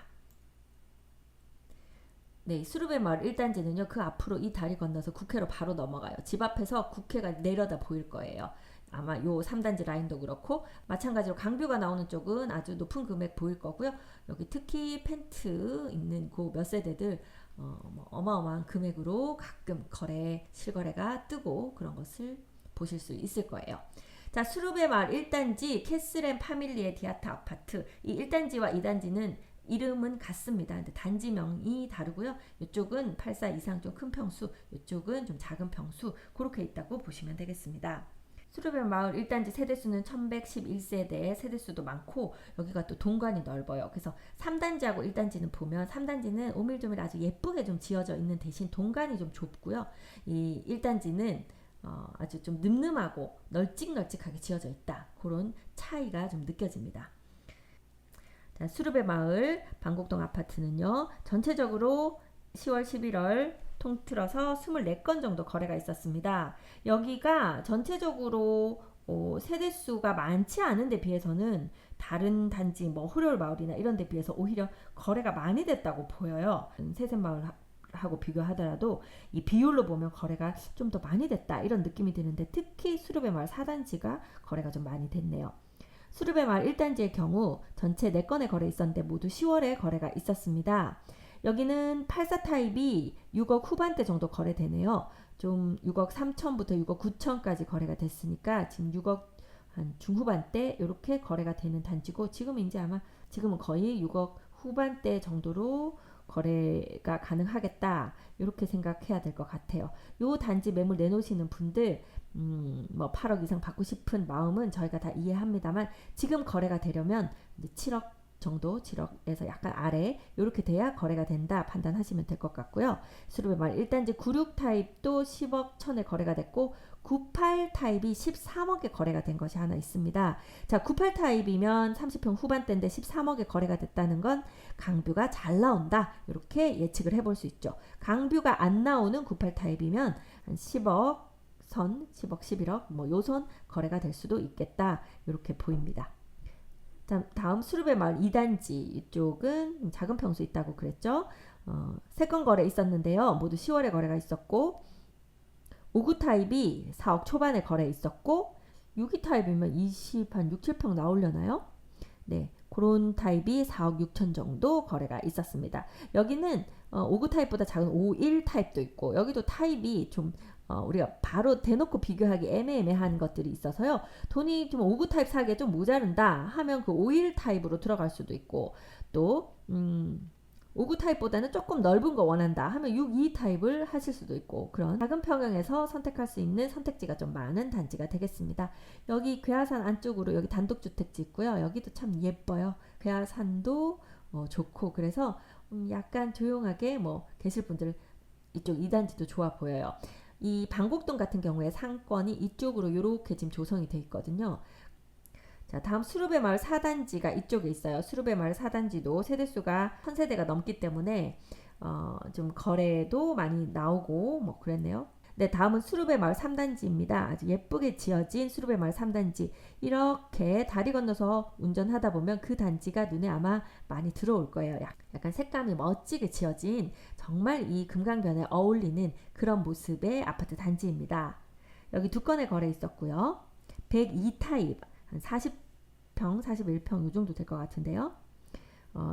네, 수루배 마을 1단지는요. 그 앞으로 이 다리 건너서 국회로 바로 넘어가요. 집 앞에서 국회가 내려다 보일 거예요. 아마 요 3단지 라인도 그렇고 마찬가지로 강뷰가 나오는 쪽은 아주 높은 금액 보일 거고요. 여기 특히 펜트 있는 그 몇 세대들 어마어마한 금액으로 가끔 실거래가 뜨고 그런 것을 보실 수 있을 거예요. 자, 수루배 마을 1단지 캐슬앤 파밀리의 디아타 아파트 이 1단지와 2단지는 이름은 같습니다. 근데 단지명이 다르고요. 이쪽은 84 이상 좀 큰 평수, 이쪽은 좀 작은 평수 그렇게 있다고 보시면 되겠습니다. 수루배 마을 1단지 세대수는 1111세대 세대수도 많고 여기가 또 동관이 넓어요. 그래서 3단지하고 1단지는 보면 3단지는 오밀조밀 아주 예쁘게 좀 지어져 있는 대신 동관이 좀 좁고요. 이 1단지는 아주 좀 늠름하고 널찍널찍하게 지어져 있다. 그런 차이가 좀 느껴집니다. 자, 수루배 마을 방곡동 아파트는요. 전체적으로 10월 11월 통틀어서 24건 정도 거래가 있었습니다. 여기가 전체적으로 세대수가 많지 않은 데 비해서는 다른 단지 호려울 마을이나 이런 데 비해서 오히려 거래가 많이 됐다고 보여요. 세샘마을 하고 비교하더라도 이 비율로 보면 거래가 좀 더 많이 됐다 이런 느낌이 드는데 특히 수르베 마을 4단지가 거래가 좀 많이 됐네요. 수르베 마을 1단지의 경우 전체 4건의 거래 있었는데 모두 10월에 거래가 있었습니다. 여기는 84 타입이 6억 후반대 정도 거래되네요. 좀 6억 3천부터 6억 9천까지 거래가 됐으니까 지금 6억 한 중후반대 이렇게 거래가 되는 단지고 지금은 거의 6억 후반대 정도로 거래가 가능하겠다 이렇게 생각해야 될 것 같아요. 요 단지 매물 내놓으시는 분들 뭐 8억 이상 받고 싶은 마음은 저희가 다 이해합니다만 지금 거래가 되려면 이제 7억 정도 7억에서 약간 아래 이렇게 돼야 거래가 된다 판단하시면 될 것 같고요. 수르베 마을 1단지 96 타입도 10억 천에 거래가 됐고 98 타입이 13억에 거래가 된 것이 하나 있습니다. 자, 98 타입이면 30평 후반대인데 13억에 거래가 됐다는 건 강뷰가 잘 나온다 이렇게 예측을 해볼 수 있죠. 강뷰가 안 나오는 98 타입이면 한 10억 선 10억 11억 뭐 요선 거래가 될 수도 있겠다 이렇게 보입니다. 자, 다음 수르베 마을 2단지 이쪽은 작은 평수 있다고 그랬죠. 3건 거래 있었는데요. 모두 10월에 거래가 있었고 59 타입이 4억 초반에 거래 있었고 62 타입이면 20한 6, 7평 나오려나요? 네, 그런 타입이 4억 6천 정도 거래가 있었습니다. 여기는 59 타입보다 작은 51 타입도 있고 여기도 타입이 좀 우리가 바로 대놓고 비교하기 애매한 것들이 있어서요. 돈이 좀 59 타입 사기에 좀 모자른다 하면 그 51 타입으로 들어갈 수도 있고 또 59 타입보다는 조금 넓은 거 원한다 하면 62 타입을 하실 수도 있고 그런 작은 평형에서 선택할 수 있는 선택지가 좀 많은 단지가 되겠습니다. 여기 괴하산 안쪽으로 여기 단독주택지 있고요. 여기도 참 예뻐요. 괴하산도 좋고 그래서 약간 조용하게 뭐 계실 분들 이쪽 2단지도 좋아 보여요. 이 방곡동 같은 경우에 상권이 이쪽으로 이렇게 지금 조성이 돼 있거든요. 자, 다음 수르베 마을 4단지가 이쪽에 있어요. 수르베 마을 4단지도 세대수가 1000세대가 넘기 때문에 좀 거래도 많이 나오고 뭐 그랬네요. 네, 다음은 수르베 마을 3단지입니다. 아주 예쁘게 지어진 수르베 마을 3단지. 이렇게 다리 건너서 운전하다 보면 그 단지가 눈에 아마 많이 들어올 거예요. 약간 색감이 멋지게 지어진 정말 이 금강변에 어울리는 그런 모습의 아파트 단지입니다. 여기 2건의 거래 있었고요. 102 타입 한 40평, 41평 이 정도 될 것 같은데요.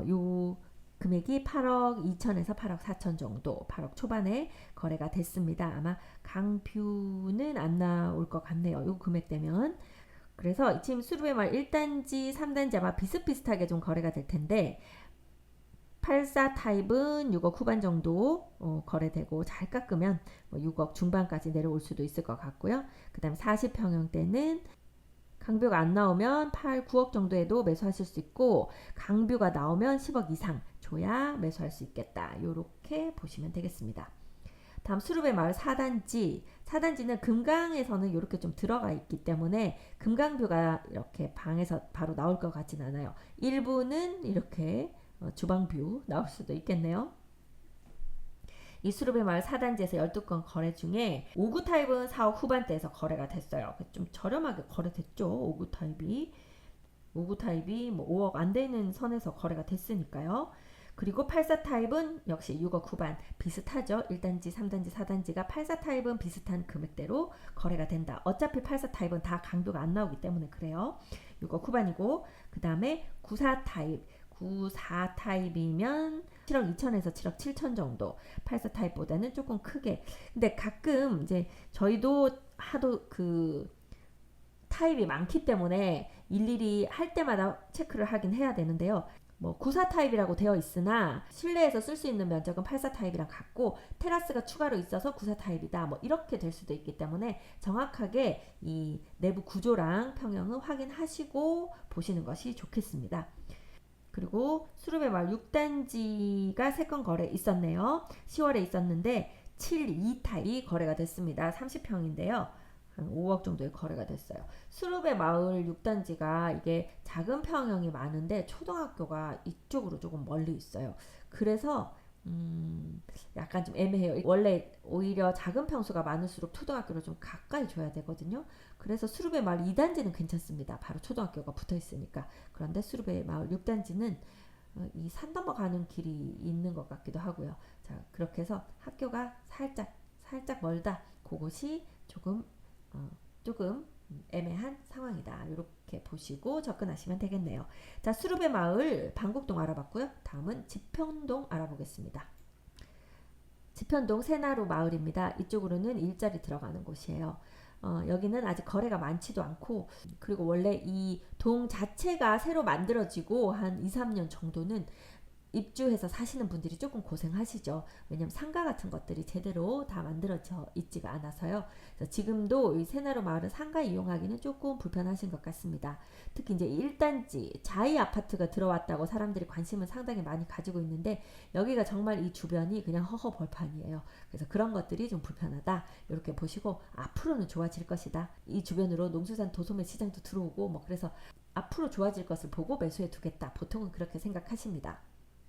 요 금액이 8억 2천에서 8억 4천 정도 8억 초반에 거래가 됐습니다. 아마 강뷰는 안 나올 것 같네요. 요 금액대면. 그래서 지금 수르베 마을 1단지, 3단지 아마 비슷비슷하게 좀 거래가 될 텐데 84 타입은 6억 후반 정도 거래되고 잘 깎으면 뭐 6억 중반까지 내려올 수도 있을 것 같고요. 그 다음에 40평형대는 강뷰가 안 나오면 8, 9억 정도에도 매수하실 수 있고 강뷰가 나오면 10억 이상 줘야 매수할 수 있겠다. 이렇게 보시면 되겠습니다. 다음 수르베 마을 4단지. 4단지는 금강에서는 이렇게 좀 들어가 있기 때문에 금강뷰가 이렇게 방에서 바로 나올 것 같진 않아요. 일부는 이렇게 주방뷰 나올 수도 있겠네요. 이 수르베 마을 4단지에서 12건 거래 중에 59 타입은 4억 후반대에서 거래가 됐어요. 좀 저렴하게 거래됐죠. 59 타입이. 59 타입이 뭐 5억 안 되는 선에서 거래가 됐으니까요. 그리고 84 타입은 역시 6억 후반 비슷하죠. 1단지, 3단지, 4단지가 84 타입은 비슷한 금액대로 거래가 된다. 어차피 84 타입은 다 강도가 안 나오기 때문에 그래요. 6억 후반이고 그 다음에 94 타입 94 타입이면 7억 2천에서 7억 7천 정도 84 타입보다는 조금 크게 근데 가끔 이제 저희도 하도 그 타입이 많기 때문에 일일이 할 때마다 체크를 하긴 해야 되는데요. 뭐 94 타입이라고 되어 있으나 실내에서 쓸 수 있는 면적은 84 타입이랑 같고 테라스가 추가로 있어서 94 타입이다 뭐 이렇게 될 수도 있기 때문에 정확하게 이 내부 구조랑 평형을 확인하시고 보시는 것이 좋겠습니다. 그리고 수르베 마을 6단지가 3건 거래 있었네요. 10월에 있었는데 72 타입이 거래가 됐습니다. 30평인데요. 한 5억 정도의 거래가 됐어요. 수르베 마을 6단지가 이게 작은 평형이 많은데 초등학교가 이쪽으로 조금 멀리 있어요. 그래서 약간 좀 애매해요. 원래 오히려 작은 평수가 많을수록 초등학교를 좀 가까이 줘야 되거든요. 그래서 수르베 마을 2단지는 괜찮습니다. 바로 초등학교가 붙어 있으니까. 그런데 수르베 마을 6단지는 이 산 넘어가는 길이 있는 것 같기도 하고요. 자, 그렇게 해서 학교가 살짝 멀다. 그것이 조금 애매한 상황이다. 이렇게 보시고 접근하시면 되겠네요. 자, 수룹의 마을 방곡동 알아봤고요. 다음은 지편동 알아보겠습니다. 지편동 새나루 마을입니다. 이쪽으로는 일자리 들어가는 곳이에요. 여기는 아직 거래가 많지도 않고, 그리고 원래 이 동 자체가 새로 만들어지고 한 2, 3년 정도는 입주해서 사시는 분들이 조금 고생하시죠. 왜냐면 상가 같은 것들이 제대로 다 만들어져 있지가 않아서요. 그래서 지금도 이 새나루 마을은 상가 이용하기는 조금 불편하신 것 같습니다. 특히 이제 1단지 자이 아파트가 들어왔다고 사람들이 관심을 상당히 많이 가지고 있는데, 여기가 정말 이 주변이 그냥 허허벌판이에요. 그래서 그런 것들이 좀 불편하다. 이렇게 보시고 앞으로는 좋아질 것이다. 이 주변으로 농수산 도소매 시장도 들어오고 뭐 그래서 앞으로 좋아질 것을 보고 매수해 두겠다. 보통은 그렇게 생각하십니다.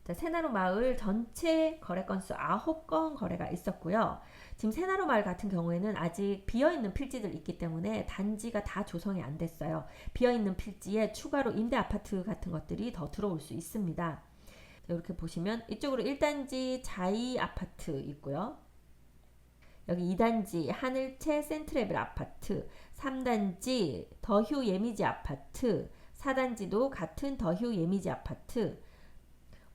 자, 새나루 마을 전체 거래 건수 9건 거래가 있었고요. 지금 새나루 마을 같은 경우에는 아직 비어있는 필지들 있기 때문에 단지가 다 조성이 안 됐어요. 비어있는 필지에 추가로 임대 아파트 같은 것들이 더 들어올 수 있습니다. 이렇게 보시면 이쪽으로 1단지 자이 아파트 있고요. 여기 2단지 하늘채 센트레벨 아파트, 3단지 더휴 예미지 아파트, 4단지도 같은 더휴 예미지 아파트,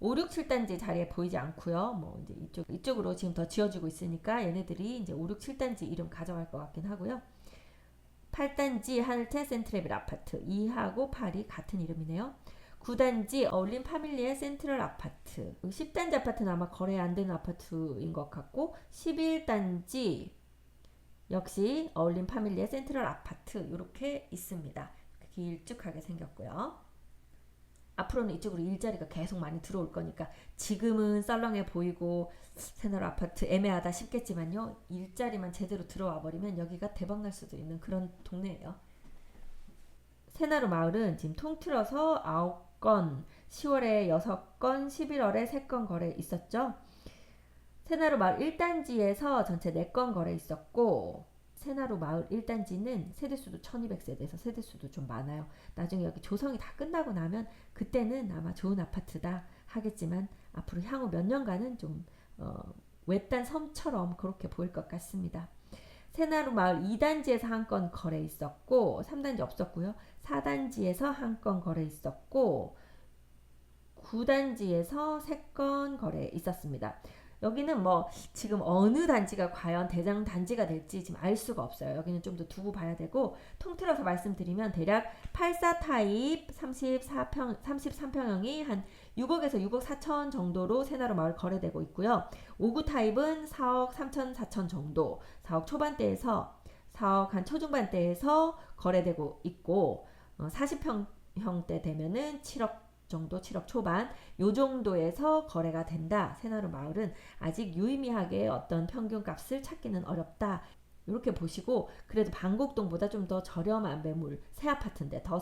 5, 6, 7단지 자리에 보이지 않고요. 뭐 이제 이쪽으로 지금 더 지어지고 있으니까 얘네들이 이제 5, 6, 7단지 이름 가져갈 것 같긴 하고요. 8단지 하늘채 센트레벨 아파트, 2하고 8이 같은 이름이네요. 9단지 어울림 파밀리의 센트럴 아파트, 10단지 아파트는 아마 거래 안 되는 아파트인 것 같고, 11단지 역시 어울림 파밀리의 센트럴 아파트 이렇게 있습니다. 길쭉하게 생겼고요. 앞으로는 이쪽으로 일자리가 계속 많이 들어올 거니까 지금은 썰렁해 보이고 새나루 아파트 애매하다 싶겠지만요. 일자리만 제대로 들어와 버리면 여기가 대박 날 수도 있는 그런 동네예요. 새나루 마을은 지금 통틀어서 9건, 10월에 6건, 11월에 3건 거래 있었죠. 새나루 마을 1단지에서 전체 4건 거래 있었고, 새나루 마을 1단지는 세대수도 1200세대에서 세대수도 좀 많아요. 나중에 여기 조성이 다 끝나고 나면 그때는 아마 좋은 아파트다 하겠지만, 앞으로 향후 몇 년간은 좀 외딴 섬처럼 그렇게 보일 것 같습니다. 새나루 마을 2단지에서 한 건 거래 있었고, 3단지 없었고요. 4단지에서 한 건 거래 있었고, 9단지에서 3건 거래 있었습니다. 여기는 뭐 지금 어느 단지가 과연 대장 단지가 될지 지금 알 수가 없어요. 여기는 좀 더 두고 봐야 되고, 통틀어서 말씀드리면 대략 84 타입 33평형이 한 6억에서 6억 4천 정도로 새나루 마을 거래되고 있고요. 59 타입은 4억 3천 4천 정도, 4억 초반대에서 4억 한 초중반대에서 거래되고 있고, 40평형대 되면은 7억 정도, 7억 초반 요 정도에서 거래가 된다. 새나루 마을은 아직 유의미하게 어떤 평균값을 찾기는 어렵다. 이렇게 보시고, 그래도 방곡동보다 좀 더 저렴한 매물, 새 아파트인데 더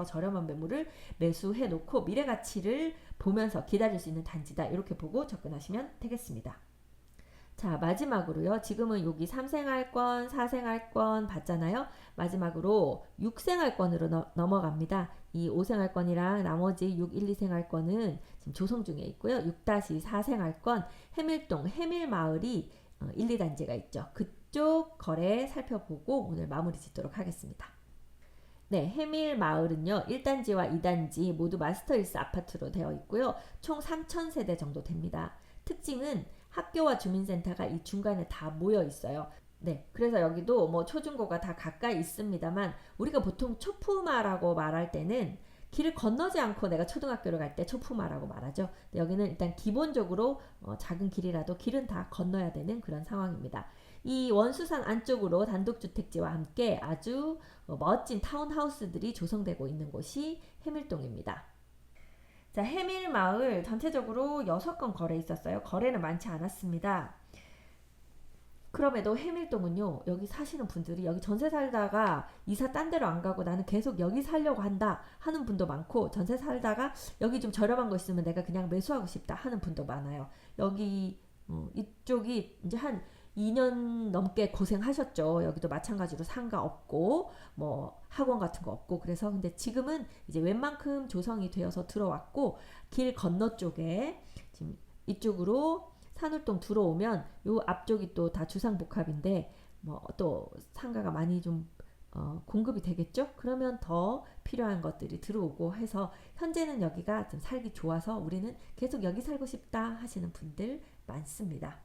저렴한 매물을 매수해 놓고 미래 가치를 보면서 기다릴 수 있는 단지다. 이렇게 보고 접근하시면 되겠습니다. 자, 마지막으로요. 지금은 여기 3생활권, 4생활권 봤잖아요. 마지막으로 6생활권으로 넘어갑니다. 이 5생활권이랑 나머지 6, 1, 2생활권은 지금 조성 중에 있고요. 6-4생활권 해밀동, 해밀마을이 1, 2단지가 있죠. 그쪽 거래 살펴보고 오늘 마무리 짓도록 하겠습니다. 네, 해밀마을은요. 1단지와 2단지 모두 마스터일스 아파트로 되어 있고요. 총 3,000세대 정도 됩니다. 특징은 학교와 주민센터가 이 중간에 다 모여 있어요. 네, 그래서 여기도 뭐 초중고가 다 가까이 있습니다만, 우리가 보통 초품화라고 말할 때는 길을 건너지 않고 내가 초등학교를 갈 때 초품화라고 말하죠. 여기는 일단 기본적으로 작은 길이라도 길은 다 건너야 되는 그런 상황입니다. 이 원수산 안쪽으로 단독주택지와 함께 아주 멋진 타운하우스들이 조성되고 있는 곳이 해밀동입니다. 자, 해밀마을 전체적으로 6건 거래 있었어요. 거래는 많지 않았습니다. 그럼에도 해밀동은요, 여기 사시는 분들이 여기 전세 살다가 이사 딴 데로 안 가고 나는 계속 여기 살려고 한다 하는 분도 많고, 전세 살다가 여기 좀 저렴한 거 있으면 내가 그냥 매수하고 싶다 하는 분도 많아요. 여기 이쪽이 이제 한 2년 넘게 고생하셨죠. 여기도 마찬가지로 상가 없고 뭐 학원 같은 거 없고 그래서 근데 지금은 이제 웬만큼 조성이 되어서 들어왔고 길 건너 쪽에 지금 이쪽으로 산울동 들어오면 요 앞쪽이 또 다 주상복합인데 뭐 또 상가가 많이 좀 공급이 되겠죠? 그러면 더 필요한 것들이 들어오고 해서 현재는 여기가 좀 살기 좋아서 우리는 계속 여기 살고 싶다 하시는 분들 많습니다.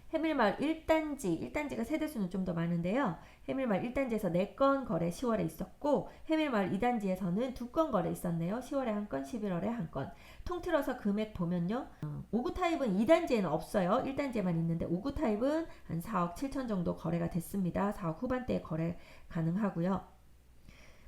해밀마을 1단지, 1단지가 세대수는 좀 더 많은데요. 해밀마을 1단지에서 4건 거래 10월에 있었고 해밀마을 2단지에서는 2건 거래 있었네요. 10월에 1건, 11월에 1건. 통틀어서 금액 보면요. 5구 타입은 2단지에는 없어요. 1단지에만 있는데 5구 타입은 한 4억 7천 정도 거래가 됐습니다. 4억 후반대에 거래 가능하고요.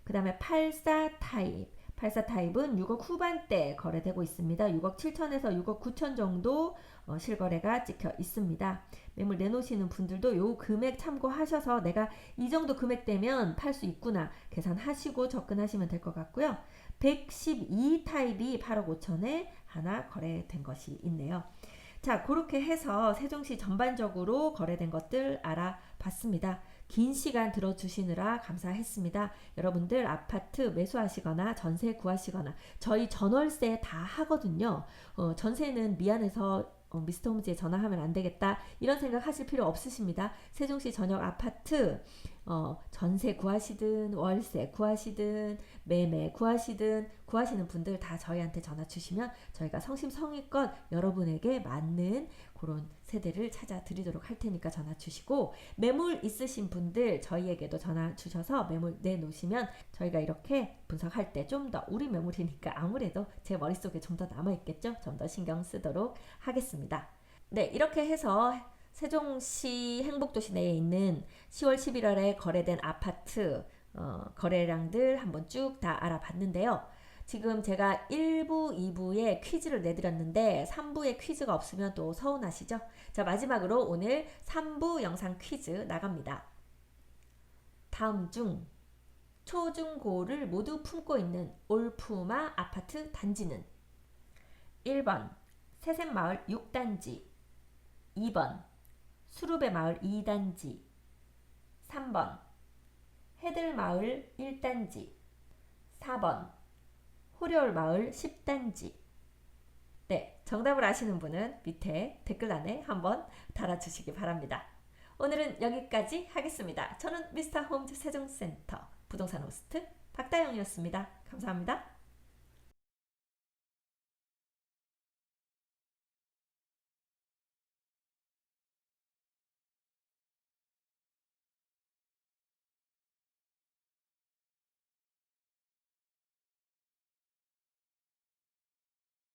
그 다음에 84 타입. 84 타입은 6억 후반대 거래되고 있습니다. 6억 7천에서 6억 9천 정도 실거래가 찍혀 있습니다. 매물 내놓으시는 분들도 요 금액 참고하셔서 내가 이 정도 금액대면 팔 수 있구나 계산하시고 접근하시면 될 것 같고요. 112 타입이 8억 5천에 하나 거래된 것이 있네요. 자, 그렇게 해서 세종시 전반적으로 거래된 것들 알아봤습니다. 긴 시간 들어주시느라 감사했습니다. 여러분들 아파트 매수하시거나 전세 구하시거나 저희 전월세 다 하거든요. 전세는 미안해서 미스터 홈즈에 전화하면 안 되겠다 이런 생각 하실 필요 없으십니다. 세종시 전역 아파트 전세 구하시든 월세 구하시든 매매 구하시는 분들 다 저희한테 전화 주시면 저희가 성심성의껏 여러분에게 맞는 그런 세대를 찾아 드리도록 할 테니까 전화 주시고 매물 있으신 분들 저희에게도 전화 주셔서 매물 내놓으시면 저희가 이렇게 분석할 때 좀 더 우리 매물이니까 아무래도 제 머릿속에 좀 더 남아있겠죠? 좀 더 신경 쓰도록 하겠습니다. 네, 이렇게 해서 세종시 행복도시 내에 있는 10월 11월에 거래된 아파트 거래량들 한번 쭉 다 알아봤는데요. 지금 제가 1부, 2부에 퀴즈를 내드렸는데 3부에 퀴즈가 없으면 또 서운하시죠? 자, 마지막으로 오늘 3부 영상 퀴즈 나갑니다. 다음 중 초, 중, 고를 모두 품고 있는 올푸마 아파트 단지는 1번 새샘마을 6단지 2번 수루베마을 2단지 3번 해들마을 1단지 4번 호려울마을 10단지. 네, 정답을 아시는 분은 밑에 댓글란에 한번 달아주시기 바랍니다. 오늘은 여기까지 하겠습니다. 저는 미스터 홈즈 세종센터 부동산 호스트 박다영이었습니다. 감사합니다.